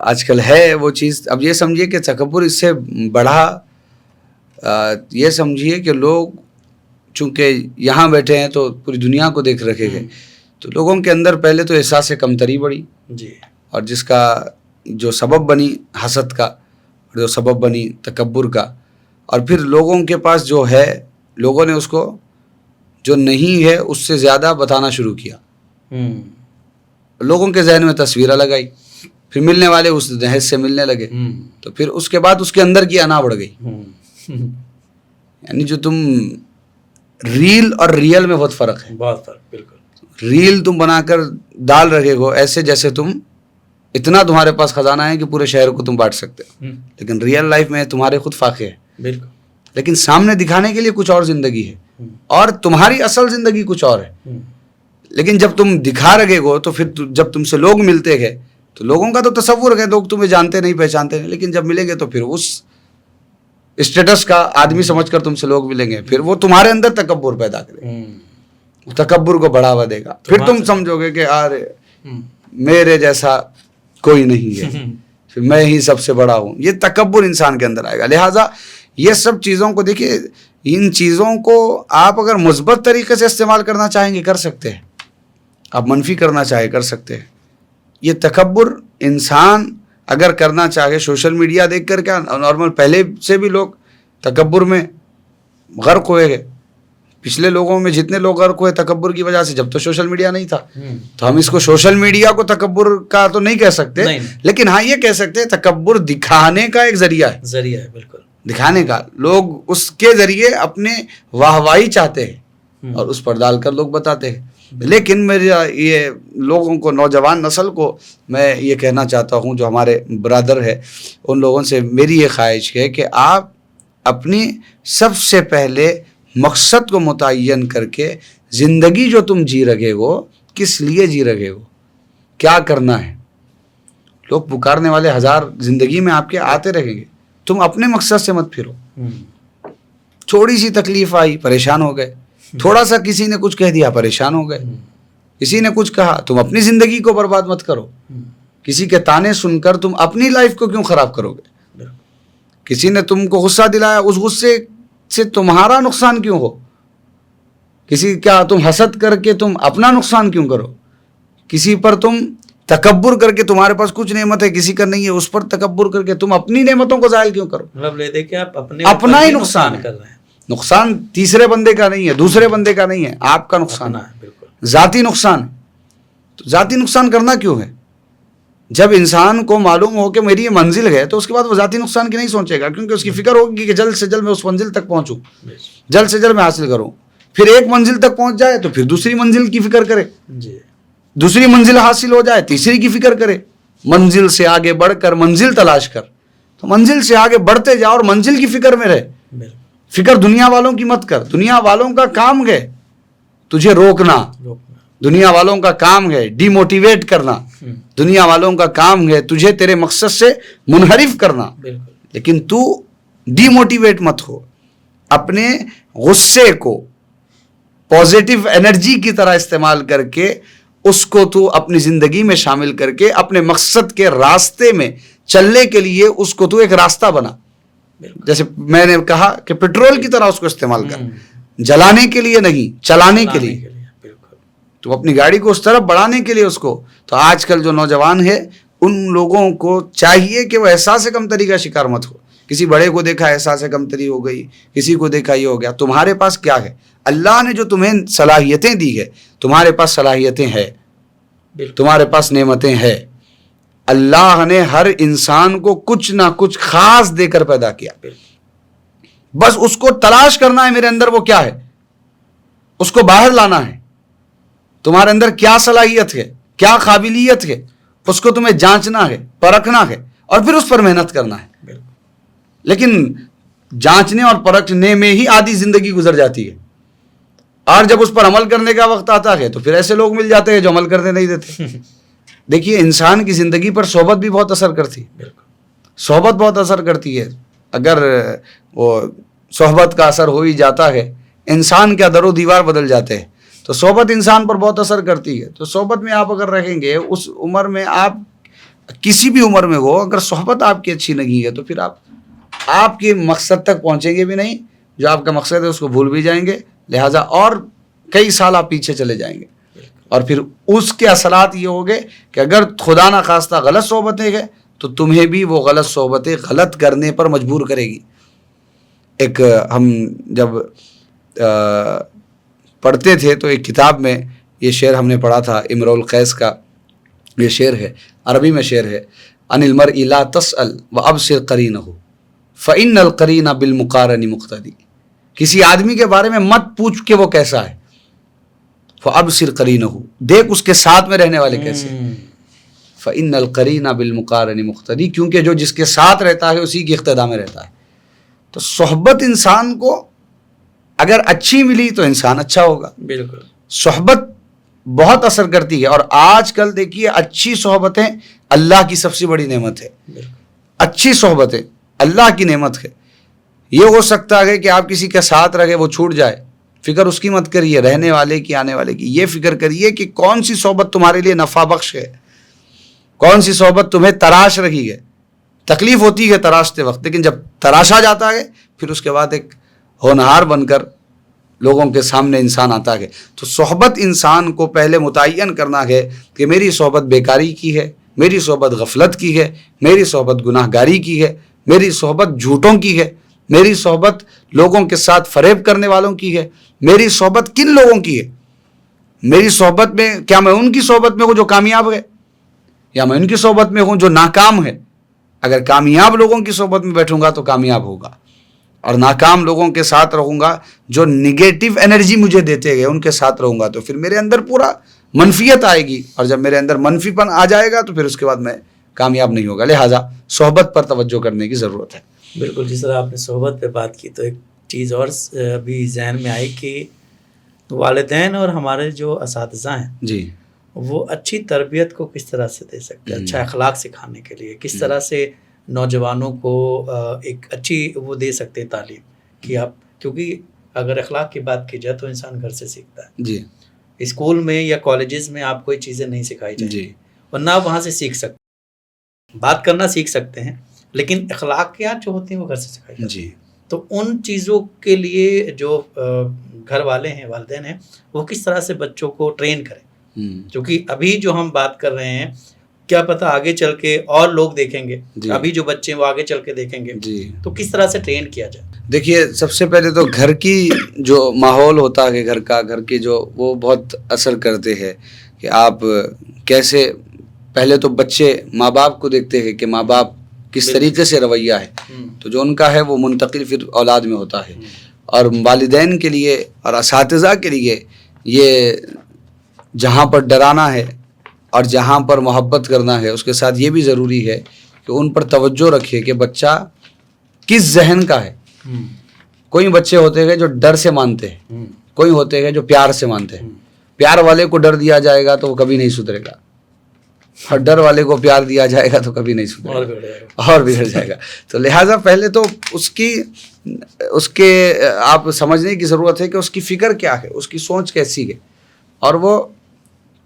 آج کل ہے وہ چیز. اب یہ سمجھیے کہ تکبر اس سے بڑھا, یہ سمجھیے کہ لوگ چونکہ یہاں بیٹھے ہیں تو پوری دنیا کو دیکھ رکھے گئے, تو لوگوں کے اندر پہلے تو احساس کمتری بڑھی, جی, اور جس کا جو سبب بنی حسد کا, اور جو سبب بنی تکبر کا, اور پھر لوگوں کے پاس جو ہے لوگوں نے اس کو جو نہیں ہے اس سے زیادہ بتانا شروع کیا. لوگوں کے ذہن میں تصویریں لگائی, پھر ملنے والے اس جہیز سے ملنے لگے, تو پھر اس کے بعد اس کے اندر کی انا بڑھ گئی. یعنی جو تم ریل اور ریئل میں بہت فرق ہے, بہت فرق, بالکل. ریل تم بنا کر ڈال رکھے ہو ایسے جیسے تم اتنا تمہارے پاس خزانہ ہے کہ پورے شہر کو تم بانٹ سکتے ہو, لیکن ریئل لائف میں تمہارے خود فاقے ہے, بالکل. لیکن سامنے دکھانے کے لیے کچھ اور زندگی ہے اور تمہاری اصل زندگی کچھ اور ہے. لیکن جب تم دکھا رکھے ہو تو پھر جب تم سے لوگ ملتے گئے تو لوگوں کا تو تصور ہے لوگ تمہیں جانتے نہیں پہچانتے نہیں, لیکن جب ملیں گے تو پھر اس اسٹیٹس کا آدمی سمجھ کر تم سے لوگ ملیں گے, پھر وہ تمہارے اندر تکبر پیدا کرے گا, تکبر کو بڑھاوا دے گا, پھر تم سمجھو گے کہ ارے میرے جیسا کوئی نہیں ہے, پھر میں ہی سب سے بڑا ہوں. یہ تکبر انسان کے اندر آئے گا. لہٰذا یہ سب چیزوں کو دیکھیے, ان چیزوں کو آپ اگر مثبت طریقے سے استعمال کرنا چاہیں گے کر سکتے ہیں, آپ منفی کرنا چاہے کر سکتے ہیں. یہ تکبر انسان اگر کرنا چاہے, سوشل میڈیا دیکھ کر کیا نارمل پہلے سے بھی لوگ تکبر میں غرق ہوئے گئے. پچھلے لوگوں میں جتنے لوگ غرق ہوئے تکبر کی وجہ سے, جب تو سوشل میڈیا نہیں تھا, تو ہم اس کو سوشل میڈیا کو تکبر کا تو نہیں کہہ سکتے, لیکن ہاں یہ کہہ سکتے ہیں تکبر دکھانے کا ایک ذریعہ ہے, بالکل دکھانے کا. لوگ اس کے ذریعے اپنے واہواہی چاہتے ہیں اور اس پر ڈال کر لوگ بتاتے ہیں. لیکن میرا یہ لوگوں کو, نوجوان نسل کو میں یہ کہنا چاہتا ہوں, جو ہمارے برادر ہے ان لوگوں سے میری یہ خواہش ہے کہ آپ اپنی سب سے پہلے مقصد کو متعین کر کے زندگی جو تم جی رہے ہو کس لیے جی رہے ہو, کیا کرنا ہے. لوگ پکارنے والے ہزار زندگی میں آپ کے آتے رہیں گے, تم اپنے مقصد سے مت پھرو. تھوڑی سی تکلیف آئی پریشان ہو گئے, تھوڑا سا کسی نے کچھ کہہ دیا پریشان ہو گئے, کسی نے کچھ کہا, تم اپنی زندگی کو برباد مت کرو. کسی کے تانے سن کر تم اپنی لائف کو کیوں خراب کرو گے. کسی نے تم کو غصہ دلایا, اس غصے سے تمہارا نقصان کیوں ہو. کسی کیا تم حسد کر کے تم اپنا نقصان کیوں کرو. کسی پر تم تکبر کر کے, تمہارے پاس کچھ نعمت ہے کسی کا نہیں ہے, اس پر تکبر کر کے تم اپنی نعمتوں کو ضائع کیوں کرو. مطلب لے دے کہ آپ اپنا ہی نقصان کر رہے ہیں. نقصان تیسرے بندے کا نہیں ہے, دوسرے بندے کا نہیں ہے, آپ کا نقصان ہے, بالکل ذاتی نقصان. تو ذاتی نقصان کرنا کیوں ہے. جب انسان کو معلوم ہو کہ میری یہ منزل ہے تو اس کے بعد وہ ذاتی نقصان کی نہیں سوچے گا, کیونکہ اس کی فکر ہوگی کہ جلد سے جلد میں اس منزل تک پہنچوں, جلد سے جلد میں حاصل کروں. پھر ایک منزل تک پہنچ جائے تو پھر دوسری منزل کی فکر کرے, دوسری منزل حاصل ہو جائے تیسری کی فکر کرے. منزل سے آگے بڑھ کر منزل تلاش کر, تو منزل سے آگے بڑھتے جا اور منزل کی فکر میں رہے. فکر دنیا والوں کی مت کر. دنیا والوں کا کام ہے تجھے روکنا, دنیا والوں کا کام ہے ڈی موٹیویٹ کرنا, دنیا والوں کا کام ہے تجھے تیرے مقصد سے منحرف کرنا, لیکن تو ڈی موٹیویٹ مت ہو. اپنے غصے کو پازیٹیو انرجی کی طرح استعمال کر کے اس کو تو اپنی زندگی میں شامل کر کے اپنے مقصد کے راستے میں چلنے کے لیے اس کو تو ایک راستہ بنا. جیسے میں نے کہا کہ پیٹرول کی طرح اس کو استعمال کر, جلانے کے لیے نہیں, چلانے کے لیے. تو اپنی گاڑی کو اس طرف بڑھانے کے لیے اس کو. تو آج کل جو نوجوان ہے ان لوگوں کو چاہیے کہ وہ احساس کمتری کا شکار مت ہو. کسی بڑے کو دیکھا احساس کمتری ہو گئی, کسی کو دیکھا یہ ہو گیا. تمہارے پاس کیا ہے؟ اللہ نے جو تمہیں صلاحیتیں دی ہے, تمہارے پاس صلاحیتیں ہیں, تمہارے پاس نعمتیں ہیں. اللہ نے ہر انسان کو کچھ نہ کچھ خاص دے کر پیدا کیا. بس اس کو تلاش کرنا ہے میرے اندر وہ کیا ہے, اس کو باہر لانا ہے. تمہارے اندر کیا صلاحیت ہے, کیا قابلیت ہے, اس کو تمہیں جانچنا ہے, پرکھنا ہے اور پھر اس پر محنت کرنا ہے. لیکن جانچنے اور پرکھنے میں ہی آدھی زندگی گزر جاتی ہے, اور جب اس پر عمل کرنے کا وقت آتا ہے تو پھر ایسے لوگ مل جاتے ہیں جو عمل کرنے نہیں دیتے. دیکھیے انسان کی زندگی پر صحبت بھی بہت اثر کرتی ہے, صحبت بہت اثر کرتی ہے. اگر وہ صحبت کا اثر ہو ہی جاتا ہے, انسان کا در و دیوار بدل جاتے ہیں. تو صحبت انسان پر بہت اثر کرتی ہے. تو صحبت میں آپ اگر رہیں گے, اس عمر میں آپ کسی بھی عمر میں ہو, اگر صحبت آپ کی اچھی نہیں ہے تو پھر آپ کے مقصد تک پہنچیں گے بھی نہیں. جو آپ کا مقصد ہے اس کو بھول بھی جائیں گے, لہٰذا اور کئی سال آپ پیچھے چلے جائیں گے. اور پھر اس کے اثرات یہ ہوں گے کہ اگر خدا نہ خواستہ غلط صحبتیں ہے تو تمہیں بھی وہ غلط صحبتیں غلط کرنے پر مجبور کرے گی. ایک ہم جب پڑھتے تھے تو ایک کتاب میں یہ شعر ہم نے پڑھا تھا, امرؤ القیس کا یہ شعر ہے, عربی میں شعر ہے, ان المرء لا تسأل وابصر قرینہ فإن القرین بالمقارن مقتدی. کسی آدمی کے بارے میں مت پوچھ کہ وہ کیسا ہے, فابصر قرینہ, دیکھ اس کے ساتھ میں رہنے والے کیسے. فإن القرین بالمقارن مقتدی, کیونکہ جو جس کے ساتھ رہتا ہے اسی کی اقتداء میں رہتا ہے. تو صحبت انسان کو اگر اچھی ملی تو انسان اچھا ہوگا. بالکل صحبت بہت اثر کرتی ہے. اور آج کل دیکھیے اچھی صحبتیں اللہ کی سب سے بڑی نعمت ہے. اچھی صحبتیں اللہ کی نعمت ہے. یہ ہو سکتا ہے کہ آپ کسی کے ساتھ رہے وہ چھوٹ جائے, فکر اس کی مت کریے, رہنے والے کی, آنے والے کی. یہ فکر کریے کہ کون سی صحبت تمہارے لیے نفع بخش ہے, کون سی صحبت تمہیں تراش رہی ہے. تکلیف ہوتی ہے تراشتے وقت, لیکن جب تراشا جاتا ہے پھر اس کے بعد ایک ہونہار بن کر لوگوں کے سامنے انسان آتا ہے. تو صحبت انسان کو پہلے متعین کرنا ہے کہ میری صحبت بیکاری کی ہے, میری صحبت غفلت کی ہے, میری صحبت گناہ گاری کی ہے, میری صحبت جھوٹوں کی ہے, میری صحبت لوگوں کے ساتھ فریب کرنے والوں کی ہے, میری صحبت کن لوگوں کی ہے. میری صحبت میں کیا میں ان کی صحبت میں ہوں جو کامیاب ہے, یا میں ان کی صحبت میں ہوں جو ناکام ہے. اگر کامیاب لوگوں کی صحبت میں بیٹھوں گا تو کامیاب ہوگا, اور ناکام لوگوں کے ساتھ رہوں گا جو نگیٹو انرجی مجھے دیتے گئے ان کے ساتھ رہوں گا تو پھر میرے اندر پورا منفیت آئے گی, اور جب میرے اندر منفی پن آ جائے گا تو پھر اس کے بعد میں کامیاب نہیں ہوگا. لہٰذا صحبت پر توجہ کرنے کی ضرورت ہے. بالکل, جس طرح آپ نے صحبت پہ بات کی تو ایک چیز اور ابھی ذہن میں آئی کہ والدین اور ہمارے جو اساتذہ ہیں جی, وہ اچھی تربیت کو کس طرح سے دے سکتے ہیں, اچھا اخلاق سکھانے کے لیے کس طرح سے نوجوانوں کو ایک اچھی وہ دے سکتے ہیں تعلیم کہ آپ, کیونکہ اگر اخلاق کی بات کی جائے تو انسان گھر سے سیکھتا ہے. جی, اسکول میں یا کالجز میں آپ کوئی چیزیں نہیں سکھائی جائیں جی, ورنہ آپ وہاں سے سیکھ سکتے ہیں, بات کرنا سیکھ سکتے ہیں, لیکن اخلاقیات جو ہوتی ہیں وہ گھر سے سکھائی جاتی ہیں. جی. تو ان چیزوں کے لیے جو گھر والے ہیں, والدین ہیں, وہ کس طرح سے بچوں کو ٹرین کریں, کیونکہ ابھی جو ہم بات کر رہے ہیں کیا پتہ آگے چل کے اور لوگ دیکھیں گے, ابھی جو بچے ہیں وہ آگے چل کے دیکھیں گے, تو کس طرح سے ٹرین کیا جائے. دیکھیے سب سے پہلے تو گھر کی جو ماحول ہوتا ہے, گھر کے جو وہ بہت اثر کرتے ہیں کہ آپ کیسے, پہلے تو بچے ماں باپ کو دیکھتے ہیں کہ ماں باپ کس طریقے سے رویہ ہے, تو جو ان کا ہے وہ منتقل پھر اولاد میں ہوتا ہے. اور والدین کے لیے اور اساتذہ کے لیے یہ جہاں پر ڈرانا ہے اور جہاں پر محبت کرنا ہے, اس کے ساتھ یہ بھی ضروری ہے کہ ان پر توجہ رکھے کہ بچہ کس ذہن کا ہے. کوئی بچے ہوتے ہیں جو ڈر سے مانتے ہیں, کوئی ہوتے ہیں جو پیار سے مانتے ہیں. پیار والے کو ڈر دیا جائے گا تو وہ کبھی نہیں سدھرے گا, اور ڈر والے کو پیار دیا جائے گا تو کبھی نہیں سدھرے اور بگڑ جائے گا. تو لہٰذا پہلے تو اس کے آپ سمجھنے کی ضرورت ہے کہ اس کی فکر کیا ہے, اس کی سوچ کیسی ہے, اور وہ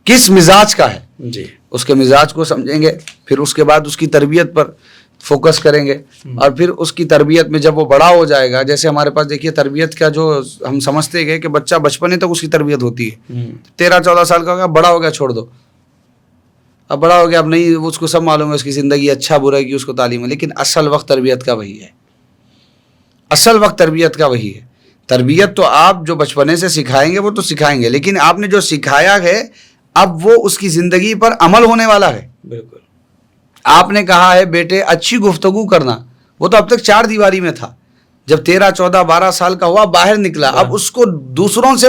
کس مزاج کا ہے. جی, اس کے مزاج کو سمجھیں گے, پھر اس کے بعد اس کی تربیت پر فوکس کریں گے, اور پھر اس کی تربیت میں جب وہ بڑا ہو جائے گا, جیسے ہمارے پاس دیکھیے تربیت کا جو ہم سمجھتے گئے کہ بچہ بچپنے تک اس کی تربیت ہوتی ہے, 13-14 سال کا ہوگا, بڑا ہو گیا چھوڑ دو, اب بڑا ہو گیا, اب نہیں, اس کو سب معلوم ہے اس کی زندگی اچھا برا کی, اس کو تعلیم ہے, لیکن اصل وقت تربیت کا وہی ہے. اصل وقت تربیت کا وہی ہے. تربیت تو آپ جو بچپنے سے سکھائیں گے وہ تو سکھائیں گے, لیکن آپ نے جو سکھایا ہے اب وہ اس کی زندگی پر عمل ہونے والا ہے. بالکل. آپ نے کہا ہے بیٹے اچھی گفتگو کرنا, وہ تو اب تک 4 دیواری میں تھا, جب 13, 14, 12 سال کا ہوا باہر نکلا, اب اس کو دوسروں سے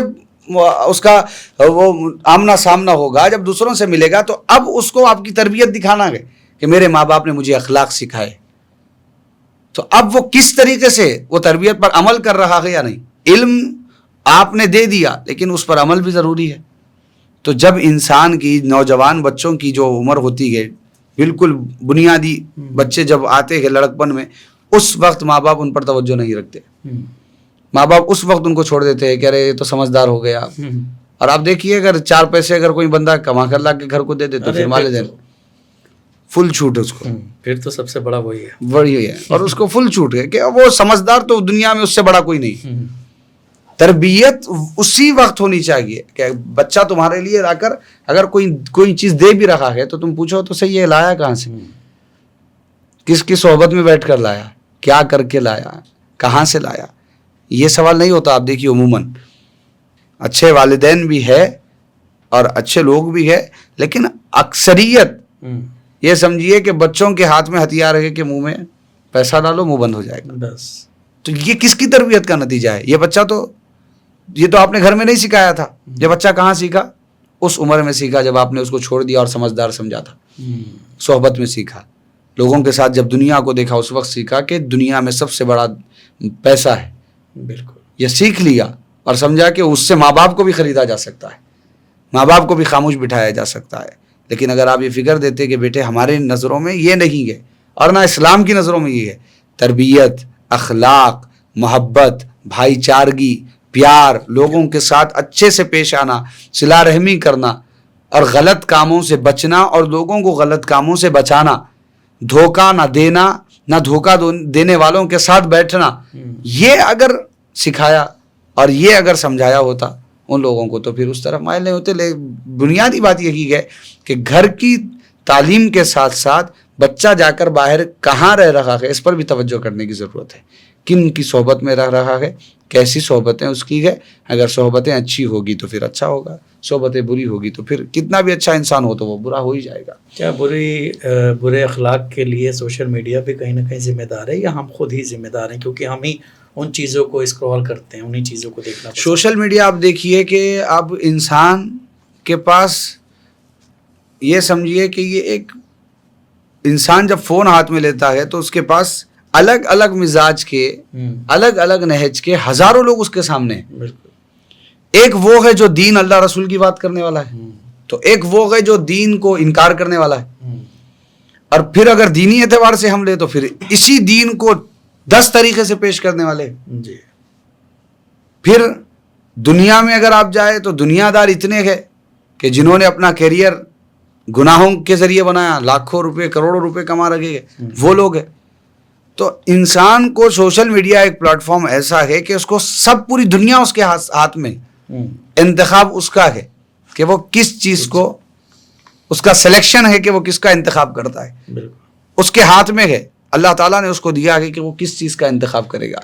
اس کا وہ آمنا سامنا ہوگا, جب دوسروں سے ملے گا تو اب اس کو آپ کی تربیت دکھانا ہے کہ میرے ماں باپ نے مجھے اخلاق سکھائے. تو اب وہ کس طریقے سے وہ تربیت پر عمل کر رہا ہے یا نہیں. علم آپ نے دے دیا لیکن اس پر عمل بھی ضروری ہے. تو جب انسان کی, نوجوان بچوں کی جو عمر ہوتی ہے, بالکل بنیادی بچے جب آتے ہیں لڑکپن میں, اس وقت ماں باپ ان پر توجہ نہیں رکھتے. ماں باپ اس وقت ان کو چھوڑ دیتے ہیں کہ ارے یہ تو سمجھدار ہو گیا. اور آپ دیکھیے اگر 4 پیسے اگر کوئی بندہ کما کر لا کے گھر کو دے دے تو پھر والدین فل چھوٹ ہے اس کو, پھر تو سب سے بڑا وہی ہے, اور اس کو فل چھوٹ ہے کہ وہ سمجھدار تو دنیا میں اس سے بڑا کوئی نہیں. تربیت اسی وقت ہونی چاہیے کہ بچہ تمہارے لیے لا کر اگر کوئی چیز دے بھی رہا ہے تو تم پوچھو تو صحیح ہے لایا کہاں سے, کس کی صحبت میں بیٹھ کر لایا, کیا کر کے لایا, کہاں سے لایا. یہ سوال نہیں ہوتا. آپ دیکھیے عموماً اچھے والدین بھی ہے اور اچھے لوگ بھی ہے, لیکن اکثریت یہ سمجھیے کہ بچوں کے ہاتھ میں ہتھیار ہے کہ منہ میں پیسہ ڈالو منہ بند ہو جائے گا بس. تو یہ کس کی تربیت کا نتیجہ ہے. یہ بچہ تو یہ تو آپ نے گھر میں نہیں سکھایا تھا. یہ بچہ کہاں سیکھا؟ اس عمر میں سیکھا جب آپ نے اس کو چھوڑ دیا اور سمجھدار سمجھا تھا. صحبت میں سیکھا, لوگوں کے ساتھ جب دنیا کو دیکھا اس وقت سیکھا کہ دنیا میں سب سے بڑا پیسہ ہے. بالکل. یہ سیکھ لیا اور سمجھا کہ اس سے ماں باپ کو بھی خریدا جا سکتا ہے, ماں باپ کو بھی خاموش بٹھایا جا سکتا ہے. لیکن اگر آپ یہ فکر دیتے کہ بیٹے ہمارے نظروں میں یہ نہیں ہے اور نہ اسلام کی نظروں میں یہ ہے, تربیت, اخلاق, محبت, بھائی چارگی, پیار, لوگوں کے ساتھ اچھے سے پیش آنا, صلہ رحمی کرنا, اور غلط کاموں سے بچنا اور لوگوں کو غلط کاموں سے بچانا, دھوکہ نہ دینا, نہ دھوکہ دینے والوں کے ساتھ بیٹھنا, یہ اگر سکھایا اور یہ اگر سمجھایا ہوتا ان لوگوں کو تو پھر اس طرف مائل نہیں ہوتے. بنیادی بات یہی ہے کہ گھر کی تعلیم کے ساتھ ساتھ بچہ جا کر باہر کہاں رہ رہا ہے اس پر بھی توجہ کرنے کی ضرورت ہے. کن کی صحبت میں رہ رہا ہے, کیسی صحبتیں اس کی ہے. اگر صحبتیں اچھی ہوگی تو پھر اچھا ہوگا, صحبتیں بری ہوگی تو پھر کتنا بھی اچھا انسان ہو تو وہ برا ہو ہی جائے گا. کیا برے اخلاق کے لیے سوشل میڈیا بھی کہیں نہ کہیں ذمہ دار ہے, یا ہم خود ہی ذمہ دار ہیں کیونکہ ہم ہی ان چیزوں کو اسکرول کرتے ہیں, انہیں چیزوں کو دیکھنا. سوشل میڈیا آپ دیکھیے کہ اب انسان کے پاس یہ سمجھیے کہ یہ ایک انسان جب فون ہاتھ میں لیتا ہے تو اس کے پاس الگ الگ مزاج کے, الگ الگ نہج کے ہزاروں لوگ اس کے سامنے ہیں. بالکل. ایک وہ ہے جو دین اللہ رسول کی بات کرنے والا ہے, تو ایک وہ ہے جو دین کو انکار کرنے والا ہے. اور پھر اگر دینی اعتبار سے ہم لے تو پھر اسی دین کو 10 طریقے سے پیش کرنے والے. جی. پھر دنیا میں اگر آپ جائیں تو دنیا دار اتنے ہیں کہ جنہوں نے اپنا کیریئر گناہوں کے ذریعے بنایا, لاکھوں روپے کروڑوں روپے کما رہے ہیں, وہ لوگ ہیں. تو انسان کو سوشل میڈیا ایک پلیٹ فارم ایسا ہے کہ اس کو سب پوری دنیا اس کے ہاتھ میں, انتخاب اس کا ہے کہ وہ کس چیز کو, اس کا سلیکشن ہے کہ وہ کس کا انتخاب کرتا ہے, اس کے ہاتھ میں ہے. اللہ تعالیٰ نے اس کو دیا ہے کہ وہ کس چیز کا انتخاب کرے گا.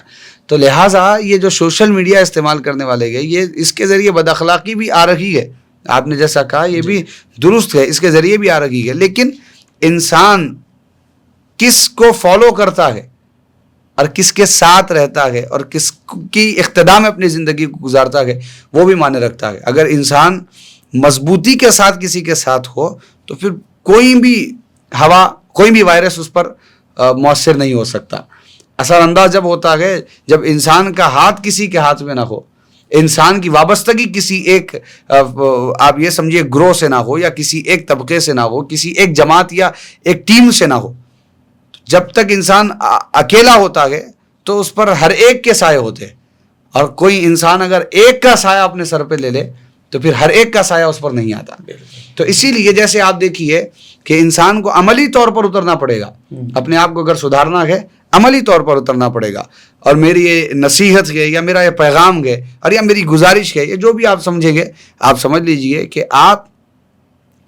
تو لہٰذا یہ جو سوشل میڈیا استعمال کرنے والے گئے, یہ اس کے ذریعے بد اخلاقی بھی آ رہی ہے. آپ نے جیسا کہا یہ بھی درست ہے, اس کے ذریعے بھی آ رہی ہے. لیکن انسان کس کو فالو کرتا ہے اور کس کے ساتھ رہتا ہے اور کس کی اقتداء میں اپنی زندگی کو گزارتا ہے وہ بھی معنی رکھتا ہے. اگر انسان مضبوطی کے ساتھ کسی کے ساتھ ہو تو پھر کوئی بھی ہوا, کوئی بھی وائرس اس پر مؤثر نہیں ہو سکتا. اثر انداز جب ہوتا ہے جب انسان کا ہاتھ کسی کے ہاتھ میں نہ ہو, انسان کی وابستگی کسی ایک آپ یہ سمجھیے گروہ سے نہ ہو، یا کسی ایک طبقے سے نہ ہو، کسی ایک جماعت یا ایک ٹیم سے نہ ہو. جب تک انسان اکیلا ہوتا ہے تو اس پر ہر ایک کے سائے ہوتے ہیں، اور کوئی انسان اگر ایک کا سایہ اپنے سر پہ لے لے تو پھر ہر ایک کا سایہ اس پر نہیں آتا. تو اسی لیے جیسے آپ دیکھیے کہ انسان کو عملی طور پر اترنا پڑے گا، اپنے آپ کو اگر سدھارنا ہے عملی طور پر اترنا پڑے گا. اور میری یہ نصیحت ہے یا میرا یہ پیغام ہے اور یا میری گزارش ہے، یہ جو بھی آپ سمجھیں گے آپ سمجھ لیجئے کہ آپ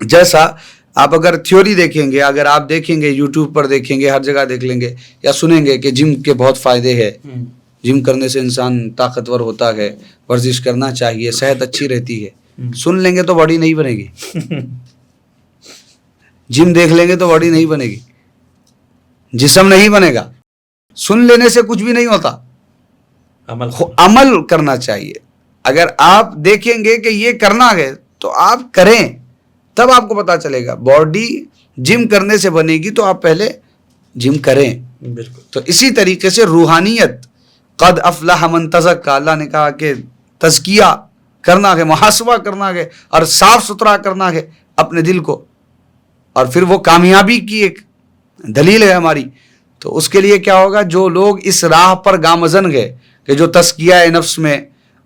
جیسا آپ اگر تھیوری دیکھیں گے، اگر آپ دیکھیں گے یوٹیوب پر دیکھیں گے، ہر جگہ دیکھ لیں گے یا سنیں گے کہ جم کے بہت فائدے ہیں، جم کرنے سے انسان طاقتور ہوتا ہے، ورزش کرنا چاہیے، صحت اچھی رہتی ہے. سن لیں گے تو باڈی نہیں بنے گی. جم دیکھ لیں گے تو باڈی نہیں بنے گی، جسم نہیں بنے گا. سن لینے سے کچھ بھی نہیں ہوتا، عمل کرنا چاہیے. اگر آپ دیکھیں گے کہ یہ کرنا ہے تو آپ کریں، تب آپ کو پتا چلے گا. باڈی جم کرنے سے بنے گی تو آپ پہلے جم کریں. بالکل. تو اسی طریقے سے روحانیت، قد افلح من تزکا، اللہ نے کہا کہ تزکیہ کرنا ہے، محاسبہ کرنا ہے اور صاف ستھرا کرنا ہے اپنے دل کو، اور پھر وہ کامیابی کی ایک دلیل ہے ہماری. تو اس کے لیے کیا ہوگا؟ جو لوگ اس راہ پر گامزن گئے کہ جو تزکیہ نفس میں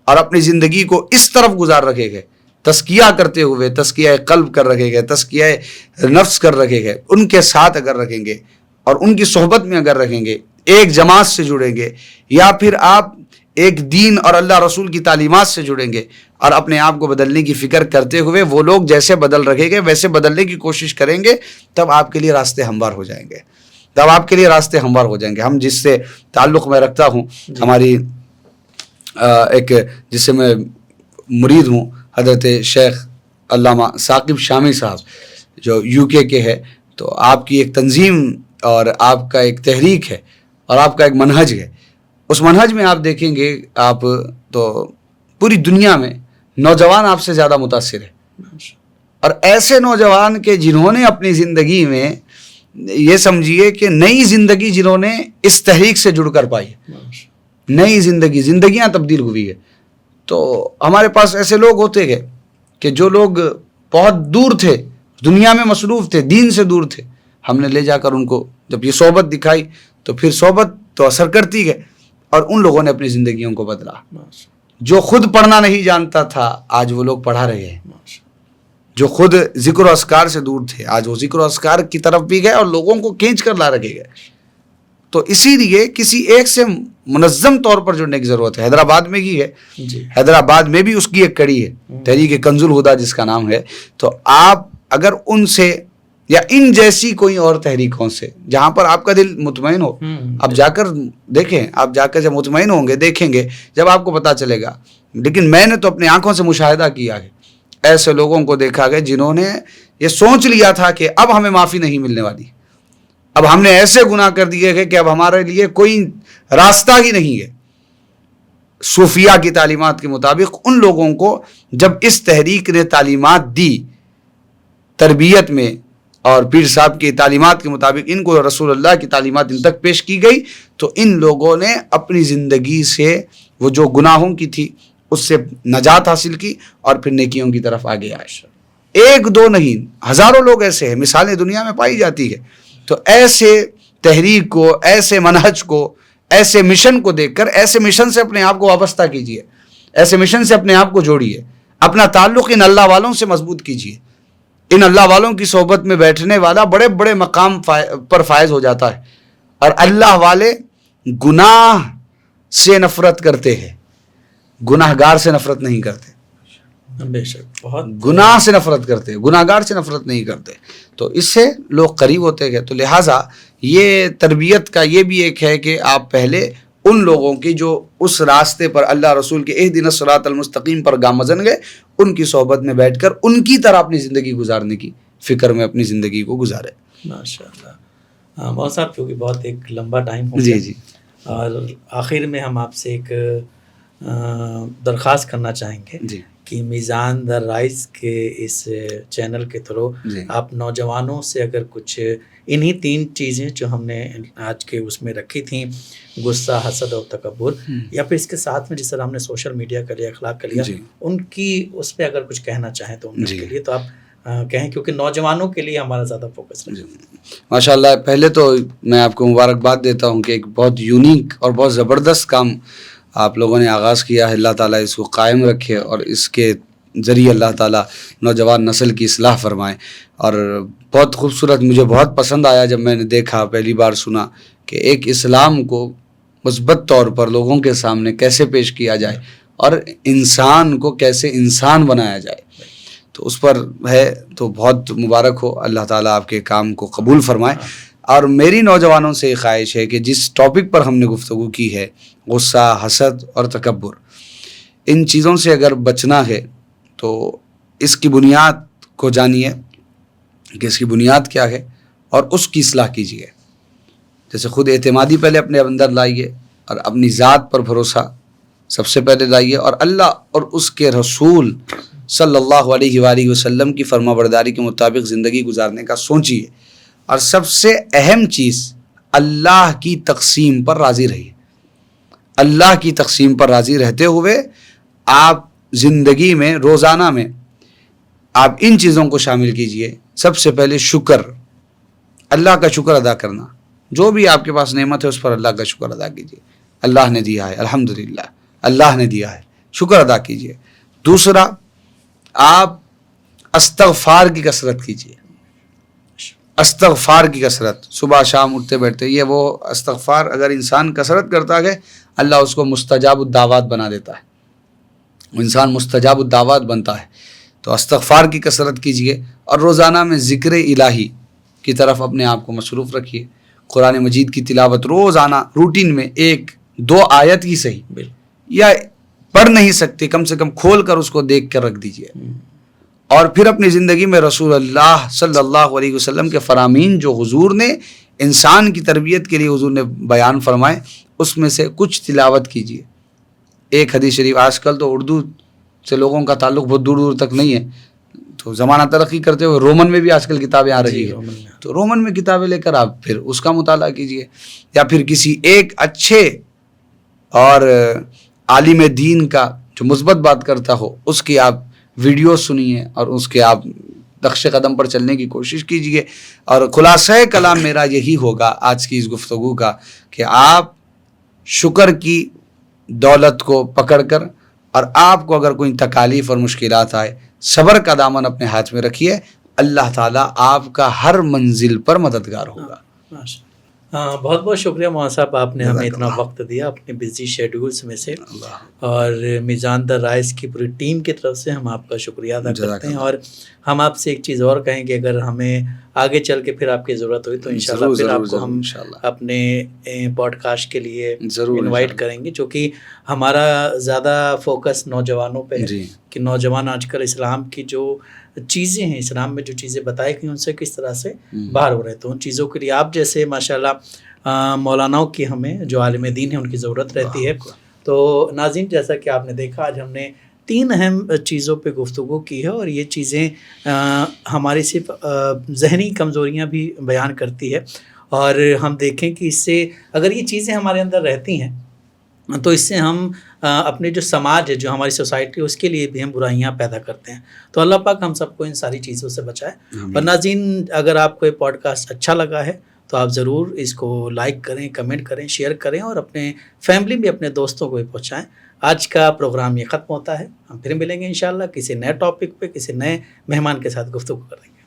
اور اپنی زندگی کو اس طرف گزار رکھے گئے، تزکیہ کرتے ہوئے، تزکیہ قلب کر رکھے گئے، تزکیہ نفس کر رکھے گئے، ان کے ساتھ اگر رکھیں گے اور ان کی صحبت میں اگر رکھیں گے، ایک جماعت سے جڑیں گے، یا پھر آپ ایک دین اور اللہ رسول کی تعلیمات سے جڑیں گے اور اپنے آپ کو بدلنے کی فکر کرتے ہوئے وہ لوگ جیسے بدل رکھے گے ویسے بدلنے کی کوشش کریں گے، تب آپ کے لیے راستے ہموار ہو جائیں گے. ہم جس سے تعلق میں رکھتا ہوں، ہماری ایک جس سے میں مرید ہوں، حضرت شیخ علامہ ثاقب شامی صاحب جو UK کے ہے، تو آپ کی ایک تنظیم اور آپ کا ایک تحریک ہے اور آپ کا ایک منہج ہے. اس منہج میں آپ دیکھیں گے، آپ تو پوری دنیا میں نوجوان آپ سے زیادہ متاثر ہے، اور ایسے نوجوان کے جنہوں نے اپنی زندگی میں یہ سمجھیے کہ نئی زندگی جنہوں نے اس تحریک سے جڑ کر پائی، نئی زندگیاں تبدیل ہوئی ہے. تو ہمارے پاس ایسے لوگ ہوتے گئے کہ جو لوگ بہت دور تھے، دنیا میں مصروف تھے، دین سے دور تھے، ہم نے لے جا کر ان کو جب یہ صحبت دکھائی تو پھر صحبت تو اثر کرتی ہے، اور ان لوگوں نے اپنی زندگیوں کو بدلا. جو خود پڑھنا نہیں جانتا تھا آج وہ لوگ پڑھا رہے ہیں، جو خود ذکر و اذکار سے دور تھے آج وہ ذکر و اذکار کی طرف بھی گئے اور لوگوں کو کھینچ کر لا رکھے گئے. تو اسی لیے کسی ایک سے منظم طور پر جڑنے کی ضرورت ہے. حیدرآباد میں کی ہے، حیدرآباد میں بھی اس کی ایک کڑی ہے، تحریک کنز الہدیٰ جس کا نام ہے. تو آپ اگر ان سے یا ان جیسی کوئی اور تحریکوں سے جہاں پر آپ کا دل مطمئن ہو، آپ جا کر دیکھیں، آپ جا کر جب مطمئن ہوں گے دیکھیں گے جب آپ کو پتہ چلے گا. لیکن میں نے تو اپنی آنکھوں سے مشاہدہ کیا ہے، ایسے لوگوں کو دیکھا گیا جنہوں نے یہ سوچ لیا تھا کہ اب ہمیں معافی نہیں ملنے والی، اب ہم نے ایسے گناہ کر دیے ہیں کہ اب ہمارے لیے کوئی راستہ ہی نہیں ہے. صوفیہ کی تعلیمات کے مطابق ان لوگوں کو جب اس تحریک نے تعلیمات دی تربیت میں، اور پیر صاحب کی تعلیمات کے مطابق ان کو رسول اللہ کی تعلیمات ان تک پیش کی گئی، تو ان لوگوں نے اپنی زندگی سے وہ جو گناہوں کی تھی اس سے نجات حاصل کی اور پھر نیکیوں کی طرف آگے آئے. ایک دو نہیں، ہزاروں لوگ ایسے ہیں، مثالیں دنیا میں پائی جاتی ہے. تو ایسے تحریک کو، ایسے منہج کو، ایسے مشن کو دیکھ کر ایسے مشن سے اپنے آپ کو وابستہ کیجیے، ایسے مشن سے اپنے آپ کو جوڑیے، اپنا تعلق ان اللہ والوں سے مضبوط کیجیے. ان اللہ والوں کی صحبت میں بیٹھنے والا بڑے بڑے مقام پر فائز ہو جاتا ہے. اور اللہ والے گناہ سے نفرت کرتے ہیں، گناہ گار سے نفرت نہیں کرتے. بے شک بہت گناہ سے نفرت کرتے، گناہ گار سے نفرت نہیں کرتے. تو اس سے لوگ قریب ہوتے گئے. تو لہٰذا یہ تربیت کا یہ بھی ایک ہے کہ آپ پہلے ان لوگوں کی جو اس راستے پر اللہ رسول کے اہدنا الصراط المستقیم پر گامزن گئے، ان کی صحبت میں بیٹھ کر ان کی طرح اپنی زندگی گزارنے کی فکر میں اپنی زندگی کو گزارے. ماشاء اللہ. مولانا صاحب کیونکہ بہت ایک لمبا ٹائم ہو گیا، جی اور آخر میں ہم آپ سے ایک درخواست کرنا چاہیں گے جی کہ میزان دا رائز کے اس چینل کے تھرو آپ نوجوانوں سے اگر کچھ انہی 3 چیزیں جو ہم نے آج کے اس میں رکھی تھیں، غصہ، حسد اور تکبر، یا پھر اس کے ساتھ میں جس طرح ہم نے سوشل میڈیا کا لیا، اخلاق کا لیا، ان کی اس پہ اگر کچھ کہنا چاہیں تو ان کے لیے تو آپ کہیں، کیونکہ نوجوانوں کے لیے ہمارا زیادہ فوکس ہے. ماشاء اللہ. پہلے تو میں آپ کو مبارکباد دیتا ہوں کہ ایک بہت یونیک اور بہت زبردست کام آپ لوگوں نے آغاز کیا ہے. اللہ تعالیٰ اس کو قائم رکھے اور اس کے ذریعے اللہ تعالیٰ نوجوان نسل کی اصلاح فرمائے. اور بہت خوبصورت، مجھے بہت پسند آیا جب میں نے دیکھا، پہلی بار سنا کہ ایک اسلام کو مثبت طور پر لوگوں کے سامنے کیسے پیش کیا جائے اور انسان کو کیسے انسان بنایا جائے، تو اس پر ہے. تو بہت مبارک ہو، اللہ تعالیٰ آپ کے کام کو قبول فرمائے. اور میری نوجوانوں سے یہ خواہش ہے کہ جس ٹاپک پر ہم نے گفتگو کی ہے، غصہ، حسد اور تکبر، ان چیزوں سے اگر بچنا ہے تو اس کی بنیاد کو جانیے کہ اس کی بنیاد کیا ہے اور اس کی اصلاح کیجیے. جیسے خود اعتمادی پہلے اپنے اندر لائیے اور اپنی ذات پر بھروسہ سب سے پہلے لائیے، اور اللہ اور اس کے رسول صلی اللہ علیہ وآلہ وسلم کی فرما برداری کے مطابق زندگی گزارنے کا سوچیے. اور سب سے اہم چیز، اللہ کی تقسیم پر راضی رہیے. اللہ کی تقسیم پر راضی رہتے ہوئے آپ زندگی میں روزانہ میں آپ ان چیزوں کو شامل کیجئے. سب سے پہلے شکر، اللہ کا شکر ادا کرنا. جو بھی آپ کے پاس نعمت ہے اس پر اللہ کا شکر ادا کیجئے. اللہ نے دیا ہے، الحمدللہ اللہ نے دیا ہے، شکر ادا کیجئے. دوسرا، آپ استغفار کی کثرت کیجئے. استغفار کی کثرت، صبح شام اٹھتے بیٹھتے، یہ وہ استغفار اگر انسان کثرت کرتا ہے اللہ اس کو مستجاب الدعوات بنا دیتا ہے. انسان مستجاب الدعوات بنتا ہے. تو استغفار کی کثرت کیجئے اور روزانہ میں ذکر الہی کی طرف اپنے آپ کو مصروف رکھیے. قرآن مجید کی تلاوت روزانہ روٹین میں 1-2 آیت کی صحیح، یا پڑھ نہیں سکتے کم سے کم کھول کر اس کو دیکھ کر رکھ دیجئے. اور پھر اپنی زندگی میں رسول اللہ صلی اللہ علیہ وسلم کے فرامین جو حضور نے انسان کی تربیت کے لیے حضور نے بیان فرمائے، اس میں سے کچھ تلاوت کیجئے. ایک حدیث شریف، آج کل تو اردو سے لوگوں کا تعلق بہت دور دور تک نہیں ہے، تو زمانہ ترقی کرتے ہوئے رومن میں بھی آج کل کتابیں آ رہی ہیں، تو رومن میں کتابیں لے کر آپ پھر اس کا مطالعہ کیجئے. یا پھر کسی ایک اچھے اور عالم دین کا جو مثبت بات کرتا ہو اس کی آپ ویڈیو سنیے اور اس کے آپ نقش قدم پر چلنے کی کوشش کیجئے. اور خلاصہ کلام میرا یہی ہوگا آج کی اس گفتگو کا کہ آپ شکر کی دولت کو پکڑ کر، اور آپ کو اگر کوئی تکالیف اور مشکلات آئے، صبر کا دامن اپنے ہاتھ میں رکھیے. اللہ تعالیٰ آپ کا ہر منزل پر مددگار ہوگا. بہت بہت شکریہ مولانا صاحب، آپ نے ہمیں اتنا وقت دیا اپنے بزی شیڈیولز میں سے. اور میزان دا رائز کی پوری ٹیم کی طرف سے ہم آپ کا شکریہ ادا کرتے ہیں. اور ہم آپ سے ایک چیز اور کہیں کہ اگر ہمیں آگے چل کے پھر آپ کی ضرورت ہوئی تو انشاءاللہ پھر آپ کو ہم اپنے پوڈ کاسٹ کے لیے انوائٹ کریں گے، چونکہ ہمارا زیادہ فوکس نوجوانوں پہ ہے کہ نوجوان آج کل اسلام کی جو چیزیں ہیں، اسلام میں جو چیزیں بتائی گئی ان سے کس طرح سے باہر ہو رہے. تو ان چیزوں کے لیے آپ جیسے ماشاءاللہ مولاناؤں کی ہمیں جو عالم دین ہیں ان کی ضرورت رہتی ہے. تو ناظرین، جیسا کہ آپ نے دیکھا آج ہم نے 3 اہم چیزوں پہ گفتگو کی ہے، اور یہ چیزیں ہماری صرف ذہنی کمزوریاں بھی بیان کرتی ہے. اور ہم دیکھیں کہ اس سے اگر یہ چیزیں ہمارے اندر رہتی ہیں تو اس سے ہم اپنے جو سماج ہے، جو ہماری سوسائٹی ہے، اس کے لیے بھی ہم برائیاں پیدا کرتے ہیں. تو اللہ پاک ہم سب کو ان ساری چیزوں سے بچائے. اور ناظرین، اگر آپ کو یہ پوڈ کاسٹ اچھا لگا ہے تو آپ ضرور اس کو لائک کریں، کمنٹ کریں، شیئر کریں، اور اپنے فیملی میں اپنے دوستوں کو بھی پہنچائیں. آج کا پروگرام یہ ختم ہوتا ہے. ہم پھر ملیں گے انشاءاللہ کسی نئے ٹاپک پہ، کسی نئے مہمان کے ساتھ گفتگو کریں گے.